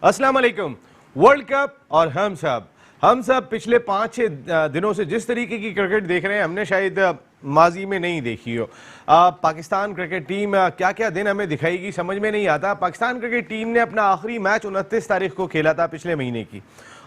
अस्सलाम वालेकुम। World cup और हम सब पिछले 5-6 दिनों से जिस तरीके की क्रिकेट देख रहे हैं हमने शायद माजी में नहीं देखी हो। पाकिस्तान क्रिकेट टीम क्या क्या दिन हमें दिखाएगी समझ में नहीं आता। पाकिस्तान क्रिकेट टीम ने अपना आखिरी मैच 29 तारीख को खेला था पिछले महीने की,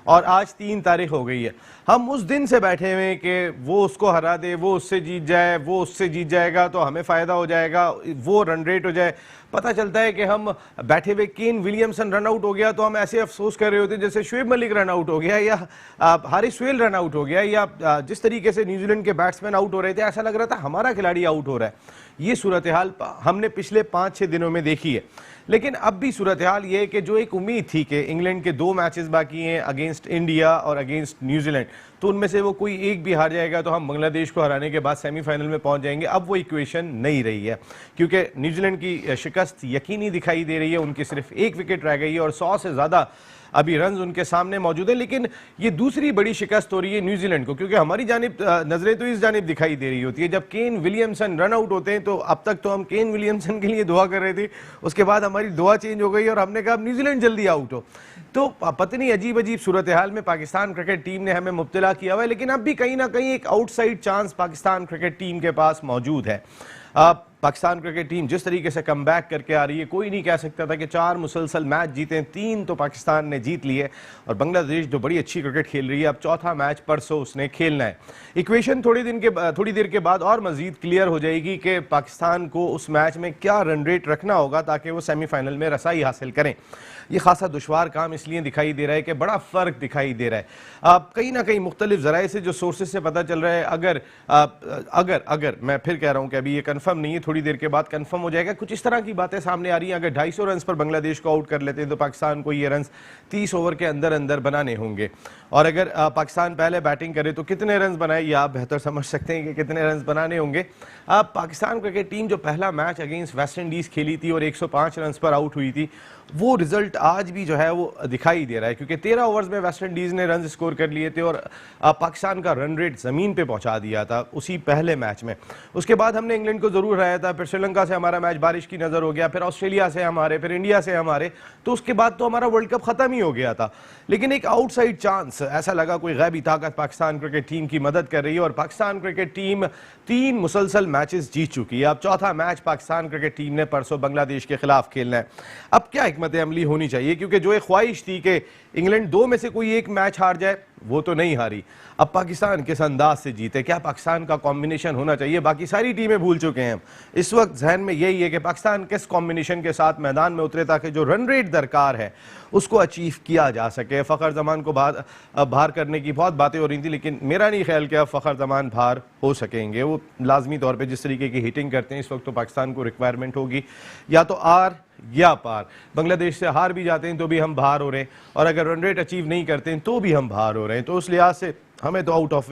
और आज 3 तारीख हो गई है। हम उस दिन से बैठे हुए हैं कि वो उसको हरा दे, वो उससे जीत जाए, वो उससे जीत जाएगा तो हमें फ़ायदा हो जाएगा, वो रन रेट हो जाए। पता चलता है कि हम बैठे हुए केन विलियमसन रन आउट हो गया तो हम ऐसे अफसोस कर रहे होते हैं जैसे शुएब मलिक रन आउट हो गया या हारिस सुहेल रन आउट हो गया, या जिस तरीके से न्यूजीलैंड के बैट्समैन आउट हो रहे थे ऐसा लग रहा था हमारा खिलाड़ी आउट हो रहा है। ये सूरत हाल हमने पिछले 5-6 दिनों में देखी है। लेकिन अब भी सूरत हाल ये है कि जो एक उम्मीद थी कि इंग्लैंड के 2 मैचेस बाकी हैं अगेंस्ट इंडिया और अगेंस्ट न्यूजीलैंड, तो उनमें से वो कोई एक भी हार जाएगा तो हम बांग्लादेश को हराने के बाद सेमीफाइनल में पहुंच जाएंगे। अब वो इक्वेशन नहीं रही है क्योंकि न्यूजीलैंड की शिकस्त यकीनी दिखाई दे रही है। उनकी सिर्फ 1 विकेट रह गई है और 100 से ज़्यादा अभी रन उनके सामने मौजूद है। लेकिन ये दूसरी बड़ी शिकस्त हो रही है न्यूजीलैंड को, क्योंकि हमारी जानिब नजरें तो इस जानिब दिखाई दे रही होती है जब केन विलियमसन रन आउट होते हैं। तो अब तक तो हम केन विलियमसन के लिए दुआ कर रहे थे, उसके बाद हमारी दुआ चेंज हो गई और हमने कहा अब न्यूजीलैंड जल्दी आउट हो। तो पता नहीं अजीब अजीब सूरत हाल में पाकिस्तान क्रिकेट टीम ने हमें मुब्तला किया हुआ है। लेकिन अब भी कहीं ना कहीं एक outside chance Pakistan cricket team के पास मौजूद है। पाकिस्तान क्रिकेट टीम जिस तरीके से कम बैक करके आ रही है, कोई नहीं कह सकता था कि 4 मुसलसल मैच जीते, 3 तो पाकिस्तान ने जीत लिए। और बांग्लादेश जो बड़ी अच्छी क्रिकेट खेल रही है, अब चौथा मैच परसों उसने खेलना है। इक्वेशन थोड़ी देर के बाद और मजीद क्लियर हो जाएगी कि पाकिस्तान को उस मैच में क्या रन रेट रखना होगा ताकि वो सेमीफाइनल में रसाई हासिल करें। ये खासा दुश्वार काम इसलिए दिखाई दे रहा है कि बड़ा फ़र्क दिखाई दे रहा है। कहीं ना कहीं मुख्तलिफ ज़राए से जो सोर्सेज से पता चल रहा है, अगर मैं फिर कह रहा हूँ कि अभी ये कन्फर्म नहीं है, थोड़ी देर के बाद कन्फर्म हो जाएगा। कुछ इस तरह की बातें सामने आ रही हैं, अगर 250 रन पर बांग्लादेश को आउट कर लेते हैं तो पाकिस्तान को ये रन 30 ओवर के अंदर अंदर बनाने होंगे। और अगर पाकिस्तान पहले बैटिंग करे तो कितने रन बनाए ये आप बेहतर समझ सकते हैं कि कितने रन बनाने होंगे। पाकिस्तान क्रिकेट टीम जो पहला मैच अगेंस्ट वेस्ट इंडीज़ खेली थी और 105 रन पर आउट हुई थी, वो रिजल्ट आज भी जो है वो दिखाई दे रहा है, क्योंकि 13 ओवर्स में वेस्ट इंडीज़ ने रन स्कोर कर लिए थे और पाकिस्तान का रन रेट ज़मीन पे पहुंचा दिया था उसी पहले मैच में। उसके बाद हमने इंग्लैंड को ज़रूर हराया था, फिर श्रीलंका से हमारा मैच बारिश की नज़र हो गया, फिर ऑस्ट्रेलिया से हमारे, फिर इंडिया से हमारे, तो उसके बाद तो हमारा वर्ल्ड कप ख़त्म ही हो गया था। लेकिन एक आउटसाइड चांस ऐसा लगा, कोई गैबी ताकत पाकिस्तान क्रिकेट टीम की मदद कर रही है और पाकिस्तान क्रिकेट टीम 3 मुसलसल मैचेस जीत चुकी है। अब चौथा मैच पाकिस्तान क्रिकेट टीम ने परसों बांग्लादेश के खिलाफ खेलना है। अब क्या हिकमत अमली होनी चाहिए, क्योंकि जो एक ख्वाहिश थी कि इंग्लैंड 2 में से कोई एक मैच हार जाए, वो तो नहीं हारी। अब पाकिस्तान किस अंदाज से जीते, क्या पाकिस्तान का कॉम्बिनेशन होना चाहिए, बाकी सारी टीमें भूल चुके हैं हम। इस वक्त जहन में यही है कि पाकिस्तान किस कॉम्बिनेशन के साथ मैदान में उतरे ताकि जो रन रेट दरकार है उसको अचीव किया जा सके। फ़खर जमान को बाहर करने की बहुत बातें हो रही थी, लेकिन मेरा नहीं ख्याल कि अब फ़खर जमान बाहर हो सकेंगे। वो लाजमी तौर पर जिस तरीके की हिटिंग करते हैं इस वक्त तो पाकिस्तान को रिक्वायरमेंट होगी या तो आर या पार। बांग्लादेश से हार भी जाते हैं तो भी हम बाहर हो रहे हैं, और अगर रन रेट अचीव नहीं करते हैं तो भी हम बाहर हो रहे हैं। तो उस लिहाज से हमें तो आउट ऑफ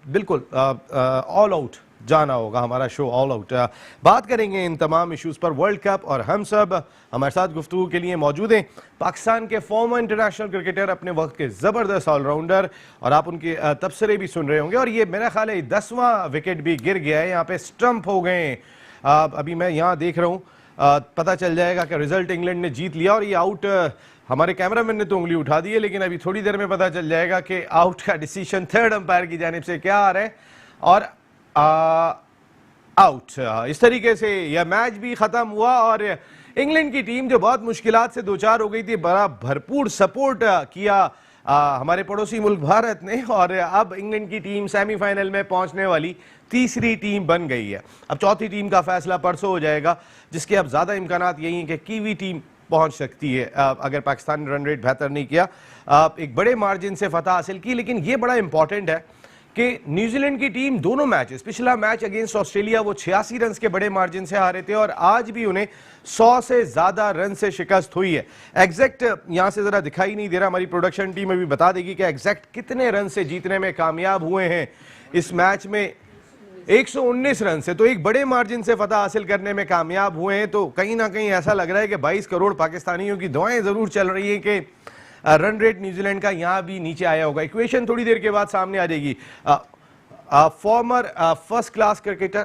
बिल्कुल ऑल आउट जाना होगा, हमारा शो ऑल आउट। बात करेंगे इन तमाम इश्यूज़ पर वर्ल्ड कप और हम सब। हमारे साथ गुफ्तगू के लिए मौजूद हैं पाकिस्तान के फॉर्मर इंटरनेशनल क्रिकेटर, अपने वक्त के ज़बरदस्त ऑलराउंडर, और आप उनके तबसरे भी सुन रहे होंगे। और ये मेरा ख्याल है 10वां विकेट भी गिर गया है, यहाँ पे स्टंप हो गए। अभी मैं यहाँ देख रहा हूँ, पता चल जाएगा कि रिजल्ट इंग्लैंड ने जीत लिया। और ये आउट, हमारे कैमरामैन ने तो उंगली उठा दी है, लेकिन अभी थोड़ी देर में पता चल जाएगा कि आउट का डिसीजन थर्ड अंपायर की जानिब से क्या आ रहा है और आउट। इस तरीके से यह मैच भी ख़त्म हुआ और इंग्लैंड की टीम जो बहुत मुश्किलात से दो चार हो गई थी, बड़ा भरपूर सपोर्ट किया हमारे पड़ोसी मुल्क भारत ने, और अब इंग्लैंड की टीम सेमीफाइनल में पहुंचने वाली तीसरी टीम बन गई है। अब चौथी टीम का फैसला परसों हो जाएगा, जिसके अब ज़्यादा इम्कानात यही हैं कि कीवी टीम पहुंच सकती है अगर पाकिस्तान ने रन रेट बेहतर नहीं किया। एक बड़े मार्जिन से फतह हासिल की, लेकिन ये बड़ा इंपॉर्टेंट है कि न्यूजीलैंड की टीम दोनों मैचेस, पिछला मैच अगेंस्ट ऑस्ट्रेलिया वो 86 रन के बड़े मार्जिन से हारे थे और आज भी उन्हें 100 से ज़्यादा रन से शिकस्त हुई है। एग्जैक्ट यहाँ से ज़रा दिखाई नहीं दे रहा, हमारी प्रोडक्शन टीम अभी बता देगी कि एग्जैक्ट कितने रन से जीतने में कामयाब हुए हैं इस मैच में। 119 रन से, तो एक बड़े मार्जिन से फतह हासिल करने में कामयाब हुए हैं। तो कहीं ना कहीं ऐसा लग रहा है कि 22 करोड़ पाकिस्तानियों की दुआएं ज़रूर चल रही हैं कि रन रेट न्यूजीलैंड का यहाँ भी नीचे आया होगा। इक्वेशन थोड़ी देर के बाद सामने आ जाएगी। Farmer first class cricketer,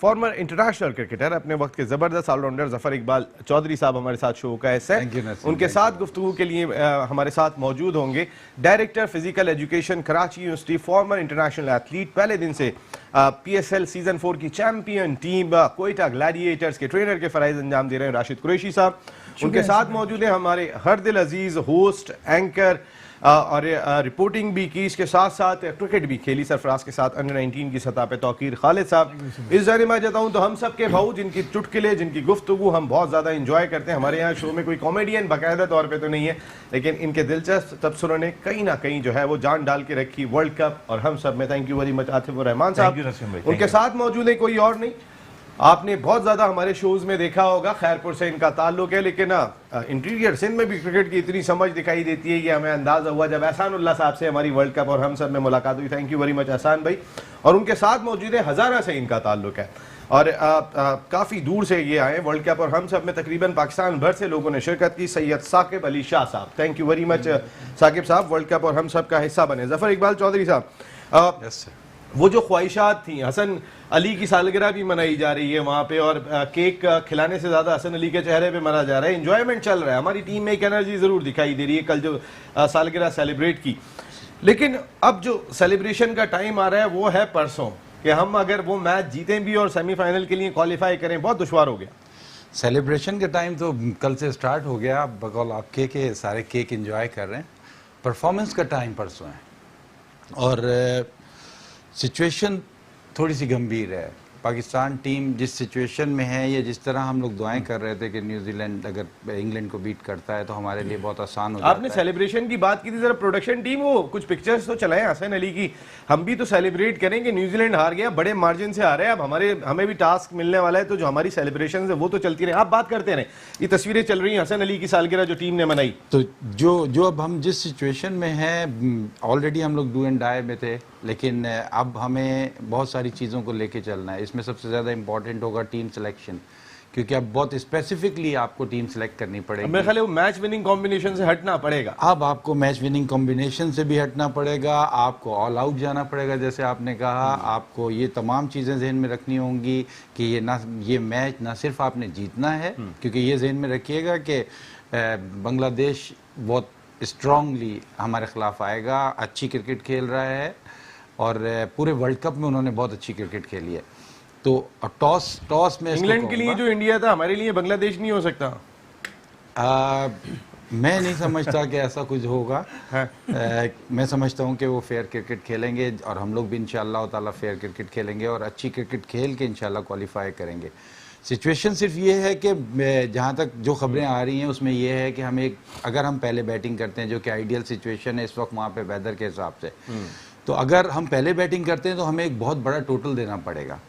farmer international cricketer, अपने वक्त के जबरदस्त ऑलराउंडर जफर इकबाल चौधरी साहब हमारे साथ शो का हिस्सा है। उनके साथ गुफ्तगू के लिए हमारे साथ मौजूद होंगे director physical education Karachi university, farmer international athlete, पहले दिन से PSL सीजन 4 की चैंपियन टीम कोयटा ग्लैडिएटर्स के ट्रेनर के फराइज अंजाम दे रहे हैं राशिद कुरैशी साहब। उनके साथ मौजूद है हमारे हर दिल अजीज होस्ट, एंकर और रिपोर्टिंग भी की, इसके साथ साथ क्रिकेट भी खेली सरफराज के साथ अंडर 19 की सतह पे तौकीर खालिद साहब। इस जाने में जाता हूँ तो हम सब के भाऊ जिनकी चुटकुले, जिनकी गुफ्तगू हम बहुत ज़्यादा इंजॉय करते हैं। हमारे यहाँ शो में कोई कॉमेडियन बाकायदा तौर पे तो नहीं है, लेकिन इनके दिलचस्प तबसरों ने कहीं ना कहीं जो है वो जान डाल के रखी वर्ल्ड कप और हम सब में। Thank you very much Atif और रहमान साहब। उनके साथ मौजूद है कोई और नहीं, आपने बहुत ज्यादा हमारे शोज में देखा होगा, खैरपुर से इनका ताल्लुक है, लेकिन इंटीरियर सिंध में भी क्रिकेट की इतनी समझ दिखाई देती है, ये हमें अंदाजा हुआ जब एहसानुल्लाह साहब से हमारी वर्ल्ड कप और हम सब में मुलाकात हुई। थैंक यू वेरी मच एहसान भाई। और उनके साथ मौजूद है हजारा से इनका ताल्लुक है और काफ़ी दूर से ये आए वर्ल्ड कप और हम सब में, तकरीबन पाकिस्तान भर से लोगों ने शिरकत की। Syed Saqib Ali Shah Sahab, thank you very much Saqib Sahab, world cup और हम सब का हिस्सा बने। जफर इकबाल चौधरी साहब, वो जो ख्वाहिशात थी, हसन अली की सालगिरह भी मनाई जा रही है वहाँ पे और केक खिलाने से ज़्यादा हसन अली के चेहरे पे मना जा रहा है, एंजॉयमेंट चल रहा है, हमारी टीम में एक एनर्जी ज़रूर दिखाई दे रही है कल जो सालगिरह सेलिब्रेट की। लेकिन अब जो सेलिब्रेशन का टाइम आ रहा है वो है परसों, कि हम अगर वो मैच जीतें भी और सेमीफाइनल के लिए क्वालिफाई करें, बहुत दुश्वार हो गया। सेलिब्रेशन का टाइम तो कल से स्टार्ट हो गया, बकौल आपके के सारे केक एंजॉय कर रहे हैं। परफॉर्मेंस का टाइम परसों है और सिचुएशन थोड़ी सी गंभीर है। पाकिस्तान टीम जिस सिचुएशन में है, या जिस तरह हम लोग दुआएं कर रहे थे कि न्यूजीलैंड अगर इंग्लैंड को बीट करता है तो हमारे लिए बहुत आसान हो जाता है। आपने सेलिब्रेशन की बात की थी, जरा प्रोडक्शन टीम वो कुछ पिक्चर्स तो चलाएं हसन अली की, हम भी तो सेलिब्रेट करेंगे। न्यूजीलैंड हार गया, बड़े मार्जिन से हारे, अब हमें भी टास्क मिलने वाला है, तो जो हमारी सेलिब्रेशन है वो तो चलती रहे, आप बात करते रहे। ये तस्वीरें चल रही हैं हसन अली की सालगिरह जो टीम ने मनाई, तो जो अब हम जिस सिचुएशन में हैं, ऑलरेडी हम लोग डू एंड डाई में थे, लेकिन अब हमें बहुत सारी चीज़ों को लेके चलना है। इसमें सबसे ज़्यादा इंपॉर्टेंट होगा टीम सिलेक्शन, क्योंकि अब बहुत स्पेसिफिकली आपको टीम सेलेक्ट करनी पड़ेगी। मेरे ख्याल है वो मैच विनिंग कॉम्बिनेशन से हटना पड़ेगा। अब आपको मैच विनिंग कॉम्बिनेशन से भी हटना पड़ेगा, आपको ऑल आउट जाना पड़ेगा, जैसे आपने कहा। आपको ये तमाम चीज़ें जहन में रखनी होंगी कि ये मैच ना सिर्फ आपने जीतना है, क्योंकि ये जहन में रखिएगा कि बांग्लादेश बहुत स्ट्रांगली हमारे खिलाफ आएगा, अच्छी क्रिकेट खेल रहा है और पूरे वर्ल्ड कप में उन्होंने बहुत अच्छी क्रिकेट खेली है। तो टॉस में इंग्लैंड के लिए जो इंडिया था, हमारे लिए बांग्लादेश नहीं हो सकता। मैं नहीं समझता कि ऐसा कुछ होगा। मैं समझता हूं कि वो फेयर क्रिकेट खेलेंगे और हम लोग भी इंशाअल्लाह ताला फेयर क्रिकेट खेलेंगे और अच्छी क्रिकेट खेल के इंशाअल्लाह क्वालिफाई करेंगे। सिचुएशन सिर्फ ये है कि जहाँ तक जो खबरें आ रही हैं उसमें ये है कि हम अगर हम पहले बैटिंग करते हैं, जो कि आइडियल सिचुएशन है इस वक्त वहाँ पे वेदर के हिसाब से, तो अगर हम पहले बैटिंग करते हैं तो हमें एक बहुत बड़ा टोटल देना पड़ेगा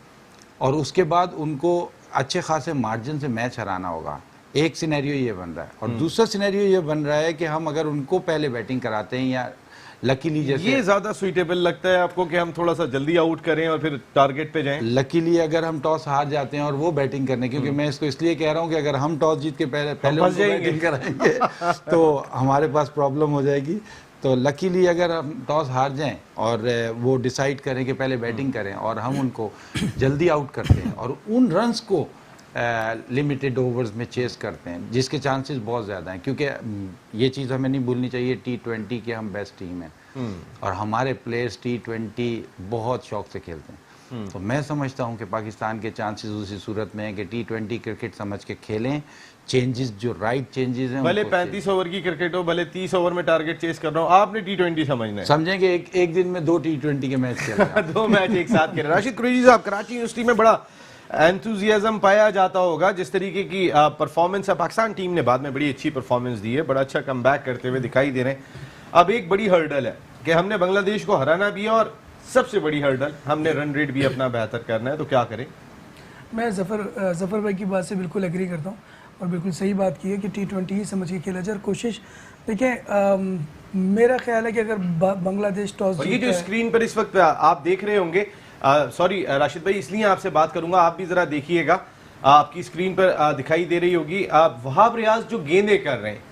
और उसके बाद उनको अच्छे खासे मार्जिन से मैच हराना होगा। एक सिनेरियो ये बन रहा है और दूसरा सिनेरियो ये बन रहा है कि हम अगर उनको पहले बैटिंग कराते हैं, या लकीली जैसे ये ज्यादा सुइटेबल लगता है आपको कि हम थोड़ा सा जल्दी आउट करें और फिर टारगेट पे जाएं? लकीली अगर हम टॉस हार जाते हैं और वो बैटिंग करने, क्योंकि मैं इसको इसलिए कह रहा हूँ कि अगर हम टॉस जीत के पहले बैटिंग कराएंगे तो हमारे पास प्रॉब्लम हो जाएगी। तो लकीली अगर हम टॉस हार जाएं और वो डिसाइड करें कि पहले बैटिंग करें और हम उनको जल्दी आउट करते हैं और उन रन्स को लिमिटेड ओवर्स में चेस करते हैं, जिसके चांसेस बहुत ज़्यादा हैं, क्योंकि ये चीज़ हमें नहीं भूलनी चाहिए, T20 के हम बेस्ट टीम हैं और हमारे प्लेयर्स T20 बहुत शौक से खेलते हैं। तो मैं समझता हूं कि पाकिस्तान के चांसेस उसी सूरत में है कि T20 क्रिकेट समझ के खेलें, चेंजेस जो राइट चेंजेस हैं, भले 35 ओवर की क्रिकेट हो, भले 30 ओवर में टारगेट चेस कर रहा हूं, आपने T20 समझना है। समझेंगे एक दिन में 2 T20 के मैच खेलें दो मैच एक साथ खेलें। राशिद कुरैशी साहब, कराची यूनिवर्सिटी में बड़ा एंथुजियाज्म पाया जाता होगा, जिस तरीके की परफॉर्मेंस है पाकिस्तान टीम ने बाद में बड़ी अच्छी परफॉर्मेंस दी है, बड़ा अच्छा कमबैक करते हुए दिखाई दे रहे हैं। अब एक बड़ी हर्डल है कि हमने बांग्लादेश को हराना भी है और सबसे बड़ी हर्डल हमने रन रेट भी अपना बेहतर करना है, तो क्या करें? मैं जफ़र भाई की बात से बिल्कुल एग्री करता हूँ और बिल्कुल सही बात की है कि T20 ही समझ के खेला जाए और कोशिश देखें। मेरा ख्याल है कि अगर बांग्लादेश टॉस जीतता है, ये जो स्क्रीन पर इस वक्त आप देख रहे होंगे, सॉरी राशिद भाई इसलिए आपसे बात करूंगा, आप भी जरा देखिएगा, आपकी स्क्रीन पर दिखाई दे रही होगी वहाब रियाज जो गेंदे कर रहे हैं,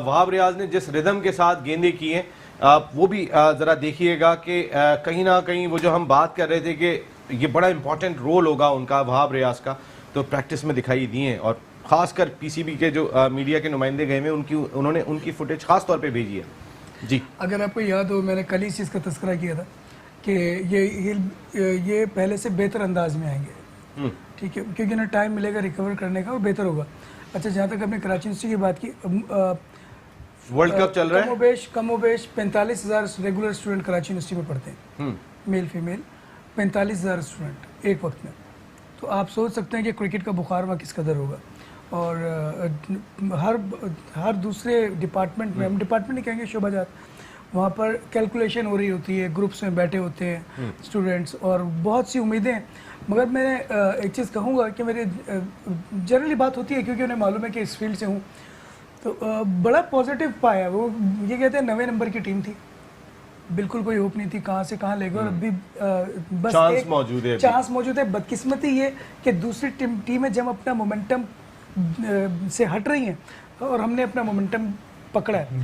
वहाब रियाज ने जिस रिदम के साथ गेंदे की हैं, आप वो भी ज़रा देखिएगा कि कहीं ना कहीं वो जो हम बात कर रहे थे कि ये बड़ा इंपॉर्टेंट रोल होगा उनका वहाब रियाज का, तो प्रैक्टिस में दिखाई दिए, और ख़ासकर पीसीबी के जो मीडिया के नुमाइंदे गए हैं उन्होंने उनकी फुटेज ख़ास तौर पे भेजी है। जी, अगर आपको याद हो, मैंने कल ही इस चीज़ का तस्करा किया था कि ये पहले से बेहतर अंदाज में आएंगे, ठीक है, क्योंकि इन्हें टाइम मिलेगा रिकवर करने का और बेहतर होगा। अच्छा, जहाँ तक आपने कराची यूनिवर्सिटी की बात की, वर्ल्ड कप चल रहा है, कमोबेश 45,000 रेगुलर स्टूडेंट कराची यूनिवर्सिटी में पढ़ते हैं, मेल फीमेल 45,000 स्टूडेंट एक वक्त में। तो आप सोच सकते हैं कि क्रिकेट का बुखार वहाँ किस कदर होगा। और हर दूसरे डिपार्टमेंट में, हम डिपार्टमेंट नहीं कहेंगे, शोबाजात, वहाँ पर कैलकुलेशन हो रही होती है, ग्रुप्स में बैठे होते हैं स्टूडेंट्स, और बहुत सी उम्मीदें। मगर मैं एक चीज़ कहूँगा कि मेरी जनरली बात होती है, क्योंकि उन्हें मालूम है कि इस फील्ड से हूँ, तो बड़ा पॉजिटिव पाया। वो ये कहते हैं 9वें नंबर की टीम थी, बिल्कुल कोई होप नहीं थी, कहाँ से कहाँ ले गए, और अभी बस चांस मौजूद है, चांस मौजूद है। बदकिस्मती ये कि दूसरी टीमें जब अपना मोमेंटम से हट रही हैं और हमने अपना मोमेंटम पकड़ा है,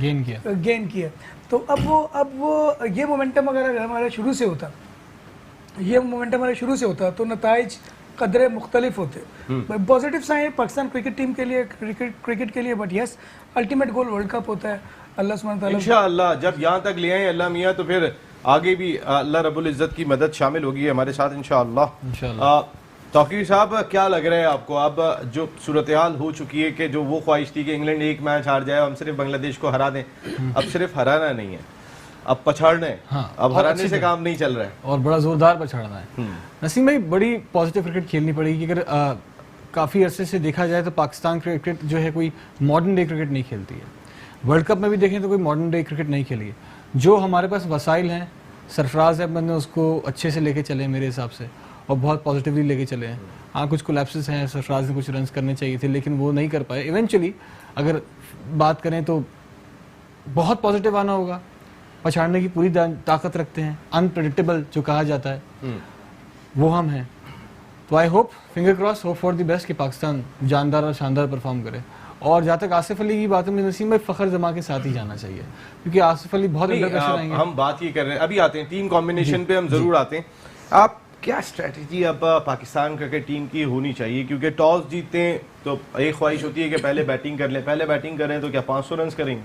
गेन किया, तो अब वो ये मोमेंटम अगर हमारा शुरू से होता, तो नताइज कदरे मुख्तलिफ होते। Positive sign Pakistan cricket team के लिए, क्रिकेट के लिए, but yes, ultimate goal world cup होता है। अल्लाह सुब्हान तआला इंशाअल्लाह जब यहाँ तक ले आए अल्लाह मियाँ, तो फिर आगे भी अल्लाह रब्बुल इज़्ज़त की मदद शामिल होगी हमारे साथ इंशाअल्लाह। तौकीर साहब, क्या लग रहा है आपको, अब जो सूरत हाल हो चुकी है कि जो वो ख्वाहिश थी कि इंग्लैंड एक मैच हार जाए, हम सिर्फ बांग्लादेश को हरा दें, अब सिर्फ हराना नहीं है, अब पछाड़ना है। हाँ, अब हराने से काम नहीं चल रहा है, और बड़ा जोरदार पछाड़ना है। नसीम भाई, बड़ी पॉजिटिव क्रिकेट खेलनी पड़ेगी। अगर काफ़ी अरसे से देखा जाए तो पाकिस्तान क्रिकेट जो है कोई मॉडर्न डे क्रिकेट नहीं खेलती है। वर्ल्ड कप में भी देखें तो कोई मॉडर्न डे क्रिकेट नहीं खेली है। जो हमारे पास वसाइल हैं, सरफराज अहमद ने उसको अच्छे से लेके चले मेरे हिसाब से, और बहुत पॉजिटिवली लेके चले हैं। हाँ, कुछ कोलैप्सेस हैं, सरफराज ने कुछ रन्स करने चाहिए थे लेकिन वो नहीं कर पाए। इवेंचुअली अगर बात करें तो बहुत पॉजिटिव आना होगा, पछाड़ने की पूरी ताकत रखते हैं, अनप्रेडिक्टेबल जो कहा जाता है वो हम हैं। तो I hope, finger cross, hope for the best कि पाकिस्तान जानदार और शानदार परफॉर्म करे। और जहाँ तक आसिफ अली की बात है, मुझे नसीम भाई फ़खर जमा के साथ ही जाना चाहिए, क्योंकि आसिफ अली बहुत अंडर प्रेशर आएंगे। हम बात ये कर रहे हैं, अभी आते हैं टीम कॉम्बिनेशन पे, हम जरूर आते हैं। आप क्या स्ट्रेटजी अब पाकिस्तान क्रिकेट टीम की होनी चाहिए, क्योंकि टॉस जीतते हैं तो एक ख्वाहिश होती है कि पहले बैटिंग कर लें, पहले बैटिंग करें तो क्या 500 रन करेंगे।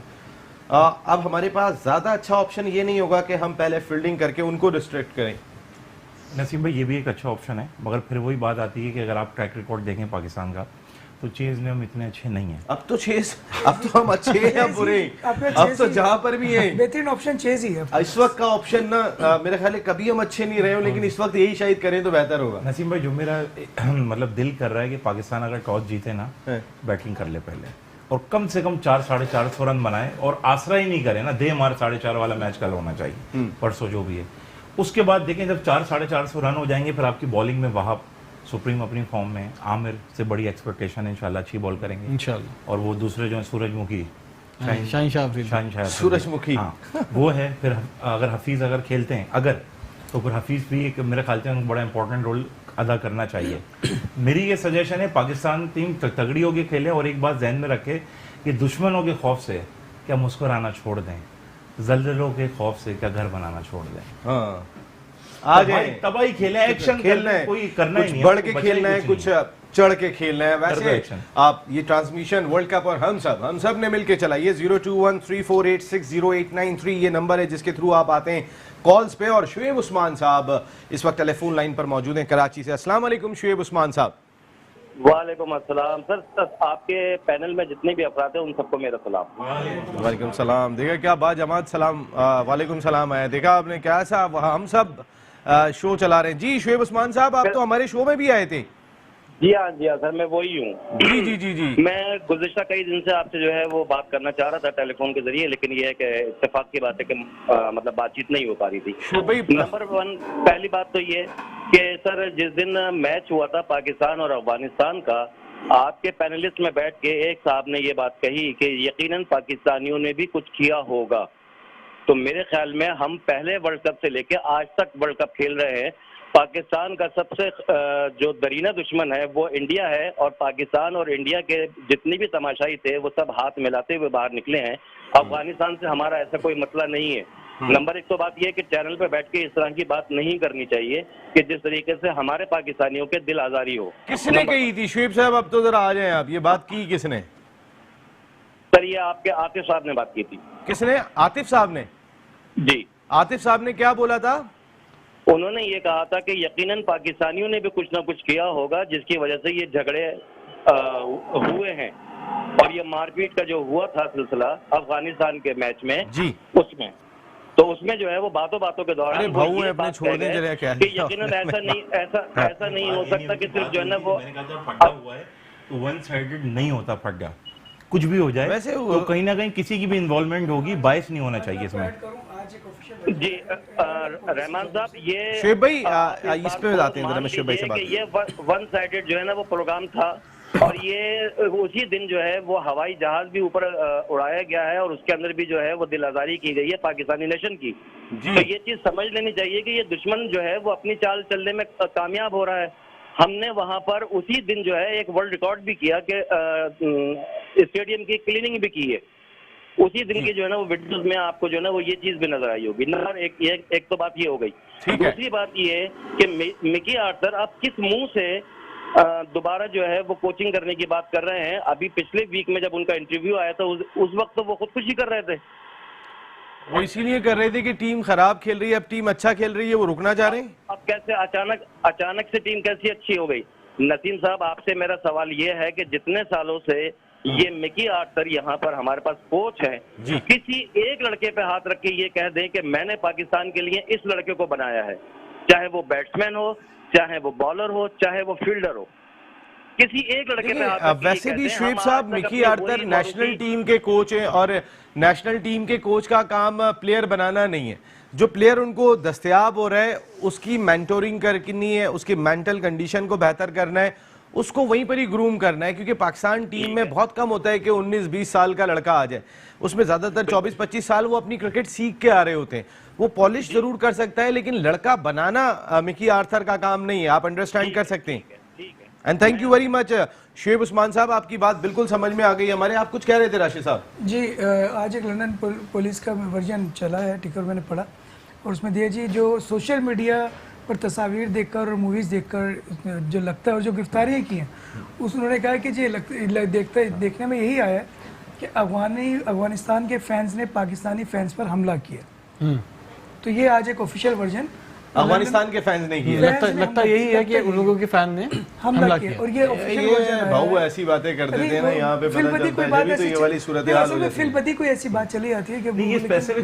अब हमारे पास ज़्यादा अच्छा ऑप्शन ये नहीं होगा कि हम पहले फील्डिंग करके उनको रिस्ट्रिक्ट करें। नसीम भाई, ये भी एक अच्छा ऑप्शन है, मगर फिर वही बात आती है कि अगर आप ट्रैक रिकॉर्ड देखें पाकिस्तान का, तो चेज में हम इतने अच्छे नहीं हैं। अब तो हम अच्छे हैं बुरे, अब तो जहां पर भी हैं बेहतरीन ऑप्शन चेज ही है इस वक्त का ऑप्शन ना। मेरे ख्याल है कभी हम अच्छे नहीं रहे हो, लेकिन इस वक्त यही शायद करें तो बेहतर होगा। नसीम भाई, जो मेरा मतलब दिल कर रहा है कि पाकिस्तान अगर टॉस जीते ना, बैटिंग कर ले पहले, और कम से कम 400-450 रन बनाए, और आसरा ही नहीं करे ना, दे हमारे 4.5 वाला मैच कल होना चाहिए, परसों जो भी है। उसके बाद देखें जब 400-450 रन हो जाएंगे, फिर आपकी बॉलिंग में वहाब सुप्रीम अपनी फॉर्म में, आमिर से बड़ी एक्सपेक्टेशन है, इंशाल्लाह अच्छी बॉल करेंगे इंशाल्लाह। और वो दूसरे जो है सूरजमुखी, शाहीन सूरजमुखी, हाँ वो है। फिर अगर हफीज़ अगर खेलते हैं तो फिर हफीज़ भी एक मेरे ख्याल से बड़ा इंपॉर्टेंट रोल अदा करना चाहिए। मेरी ये सजेशन है, पाकिस्तान टीम तगड़ी होकर खेले, और एक बात जहन में रखे कि दुश्मनों के खौफ से क्या मुस्कुराना छोड़ दें, ज़ल्ज़लों के खौफ से क्या घर बनाना छोड़ दें। हाँ, आ जाए तबाही खेले, एक्शन खेलना है, कोई करना ही नहीं, बढ़ के खेलना है, कुछ चढ़ के खेलना है। वैसे आप ये ट्रांसमिशन वर्ल्ड कप और हम सब ने मिलकर चलाइए। 0213486089 ये नंबर है जिसके थ्रू आप आते हैं कॉल्स पे। और शुएब उस्मान साहब इस वक्त टेलीफोन लाइन पर मौजूद हैं कराची से। अस्सलाम वालेकुम शुएब उस्मान साहब। वालेकुम अस्सलाम सर, आपके पैनल में जितने भी अफराद हैं उन सबको मेरा सलाम। वालेकुम सलाम। देखा क्या बाजमात सलाम, वालेकुम सलाम है। देखा आपने क्या सा हम सब शो चला रहे हैं। जी शुएब उस्मान साहब, आप तो हमारे शो में भी आए थे। जी हाँ सर, मैं वही हूँ। जी जी जी जी, मैं गुज़िश्ता कई दिन से आपसे जो है वो बात करना चाह रहा था टेलीफोन के जरिए, लेकिन ये है कि इत्तेफाक की बात है कि मतलब बातचीत नहीं हो पा रही थी। नंबर 1 पहली बात तो ये कि सर, जिस दिन मैच हुआ था पाकिस्तान और अफगानिस्तान का, आपके पैनलिस्ट में बैठ के एक साहब ने ये बात कही कि यकीनन पाकिस्तानियों ने भी कुछ किया होगा। तो मेरे ख्याल में हम पहले वर्ल्ड कप से लेके आज तक वर्ल्ड कप खेल रहे हैं, पाकिस्तान का सबसे जो दरीना दुश्मन है वो इंडिया है, और पाकिस्तान और इंडिया के जितने भी तमाशाई थे वो सब हाथ मिलाते हुए बाहर निकले हैं। अफगानिस्तान से हमारा ऐसा कोई मसला नहीं है। नंबर एक तो बात यह है कि चैनल पे बैठ के इस तरह की बात नहीं करनी चाहिए कि जिस तरीके से हमारे पाकिस्तानियों के दिल आजारी हो। किसने कही थी शुएब साहब? अब तो जरा आ जाएं आप, ये बात की किसने? सर ये आपके आतिफ साहब ने बात की थी। किसने? आतिफ साहब ने? जी, आतिफ साहब ने क्या बोला था? उन्होंने ये कहा था कि यकीनन पाकिस्तानियों ने भी कुछ ना कुछ किया होगा जिसकी वजह से ये झगड़े हुए हैं, और ये मारपीट का जो हुआ था सिलसिला अफगानिस्तान के मैच में जी, उसमें तो उसमें जो है वो बातों बातों के दौरान अरे भाऊ है अपने, छोड़ दें जरा क्या है। कि यकीनन ऐसा नहीं हो सकता कि सिर्फ जो है ना वो मैंने कहा जब फड्डा हुआ है तो वन साइडेड नहीं होता फड्डा, कुछ भी हो जाए वैसे तो कहीं ना कहीं किसी की भी इन्वॉल्वमेंट होगी, बायस नहीं होना चाहिए इसमें। जी रहमान साहब, ये शुएब भाई इस पे आते हैं जरा, मैं शुएब भाई से बात ये वन साइडेड जो है ना वो प्रोग्राम था, और ये उसी दिन जो है वो हवाई जहाज भी ऊपर उड़ाया गया है, और उसके अंदर भी जो है वो दिल आजारी की गई है पाकिस्तानी नेशन की। तो ये चीज समझ लेनी चाहिए कि ये दुश्मन जो है वो अपनी चाल चलने में कामयाब हो रहा है। हमने वहां पर उसी दिन जो है एक वर्ल्ड रिकॉर्ड भी किया कि स्टेडियम की क्लीनिंग भी की है। उसी दिन की जो है ना वो वीडियोस में आपको जो है ना वो ये चीज भी नजर आई होगी। नंबर एक तो बात ये हो गई। दूसरी बात ये कि मिकी आर्थर आप किस मुंह से दोबारा जो है वो कोचिंग करने की बात कर रहे हैं? अभी पिछले वीक में जब उनका इंटरव्यू आया था उस वक्त तो वो खुदकुशी कर रहे थे। वो इसीलिए कर रहे थे कि टीम खराब खेल रही है, अब टीम अच्छा खेल रही है, वो रुकना चाह रहे हैं। अब कैसे अचानक से टीम कैसी अच्छी हो गई? नसीम साहब, आपसे मेरा सवाल ये है कि जितने सालों से ये मिकी आर्थर यहाँ पर हमारे पास कोच है, किसी एक लड़के पे हाथ रख के ये कह दें कि मैंने पाकिस्तान के लिए इस लड़के को बनाया है, चाहे वो बैट्समैन हो, चाहे वो बॉलर हो, चाहे वो फील्डर हो, किसी एक लड़के पे हाथ रख के वैसे भी शुएब साहब मिकी आर्थर नेशनल टीम के कोच हैं, और नेशनल टीम के कोच का काम प्लेयर बनाना नहीं है। जो प्लेयर उनको दस्तयाब हो रहा है उसकी मेंटोरिंग करनी है, उसकी मेंटल कंडीशन को बेहतर करना है, उसको वहीं पर ही ग्रूम करना है। क्योंकि पाकिस्तान टीम में बहुत कम होता है कि 19-20 साल का लड़का आ जाए, उसमें ज़्यादातर 24-25 साल वो अपनी क्रिकेट सीख के आ रहे होते हैं। वो पॉलिश जरूर कर सकता है, लेकिन लड़का बनाना मिकी आर्थर का काम नहीं है। आप अंडरस्टैंड कर सकते हैं। And thank you very much Shoaib Usman साहब, आपकी बात बिल्कुल समझ में आ गई हमारे। आप कुछ कह रहे थे राशिद साहब? जी, आज एक लंदन पुलिस का वर्जन चला है, टिकर मैंने पढ़ा, और उसमें दिया जी जो सोशल मीडिया पर तस्वीर देखकर और मूवीज़ देखकर जो लगता है और जो गिरफ्तारियाँ की हैं, उन्होंने कहा कि जी देखने में यही आया कि अफगानिस्तान के फैंस ने पाकिस्तानी फैंस पर हमला किया। तो ये आज एक ऑफिशियल वर्जन अफगानिस्तान के फैंस ने किया। लगता यही है कि उन लोगों के फैन ने हमला किया। और ये ऑफिशियल वर्जन है। भाऊ ऐसी बातें कर देते हैं ना यहाँ पे, पता चलता है तो ये वाली सूरत हाल हो जाती है। फिलपति कोई ऐसी बात चली आती है कि नहीं,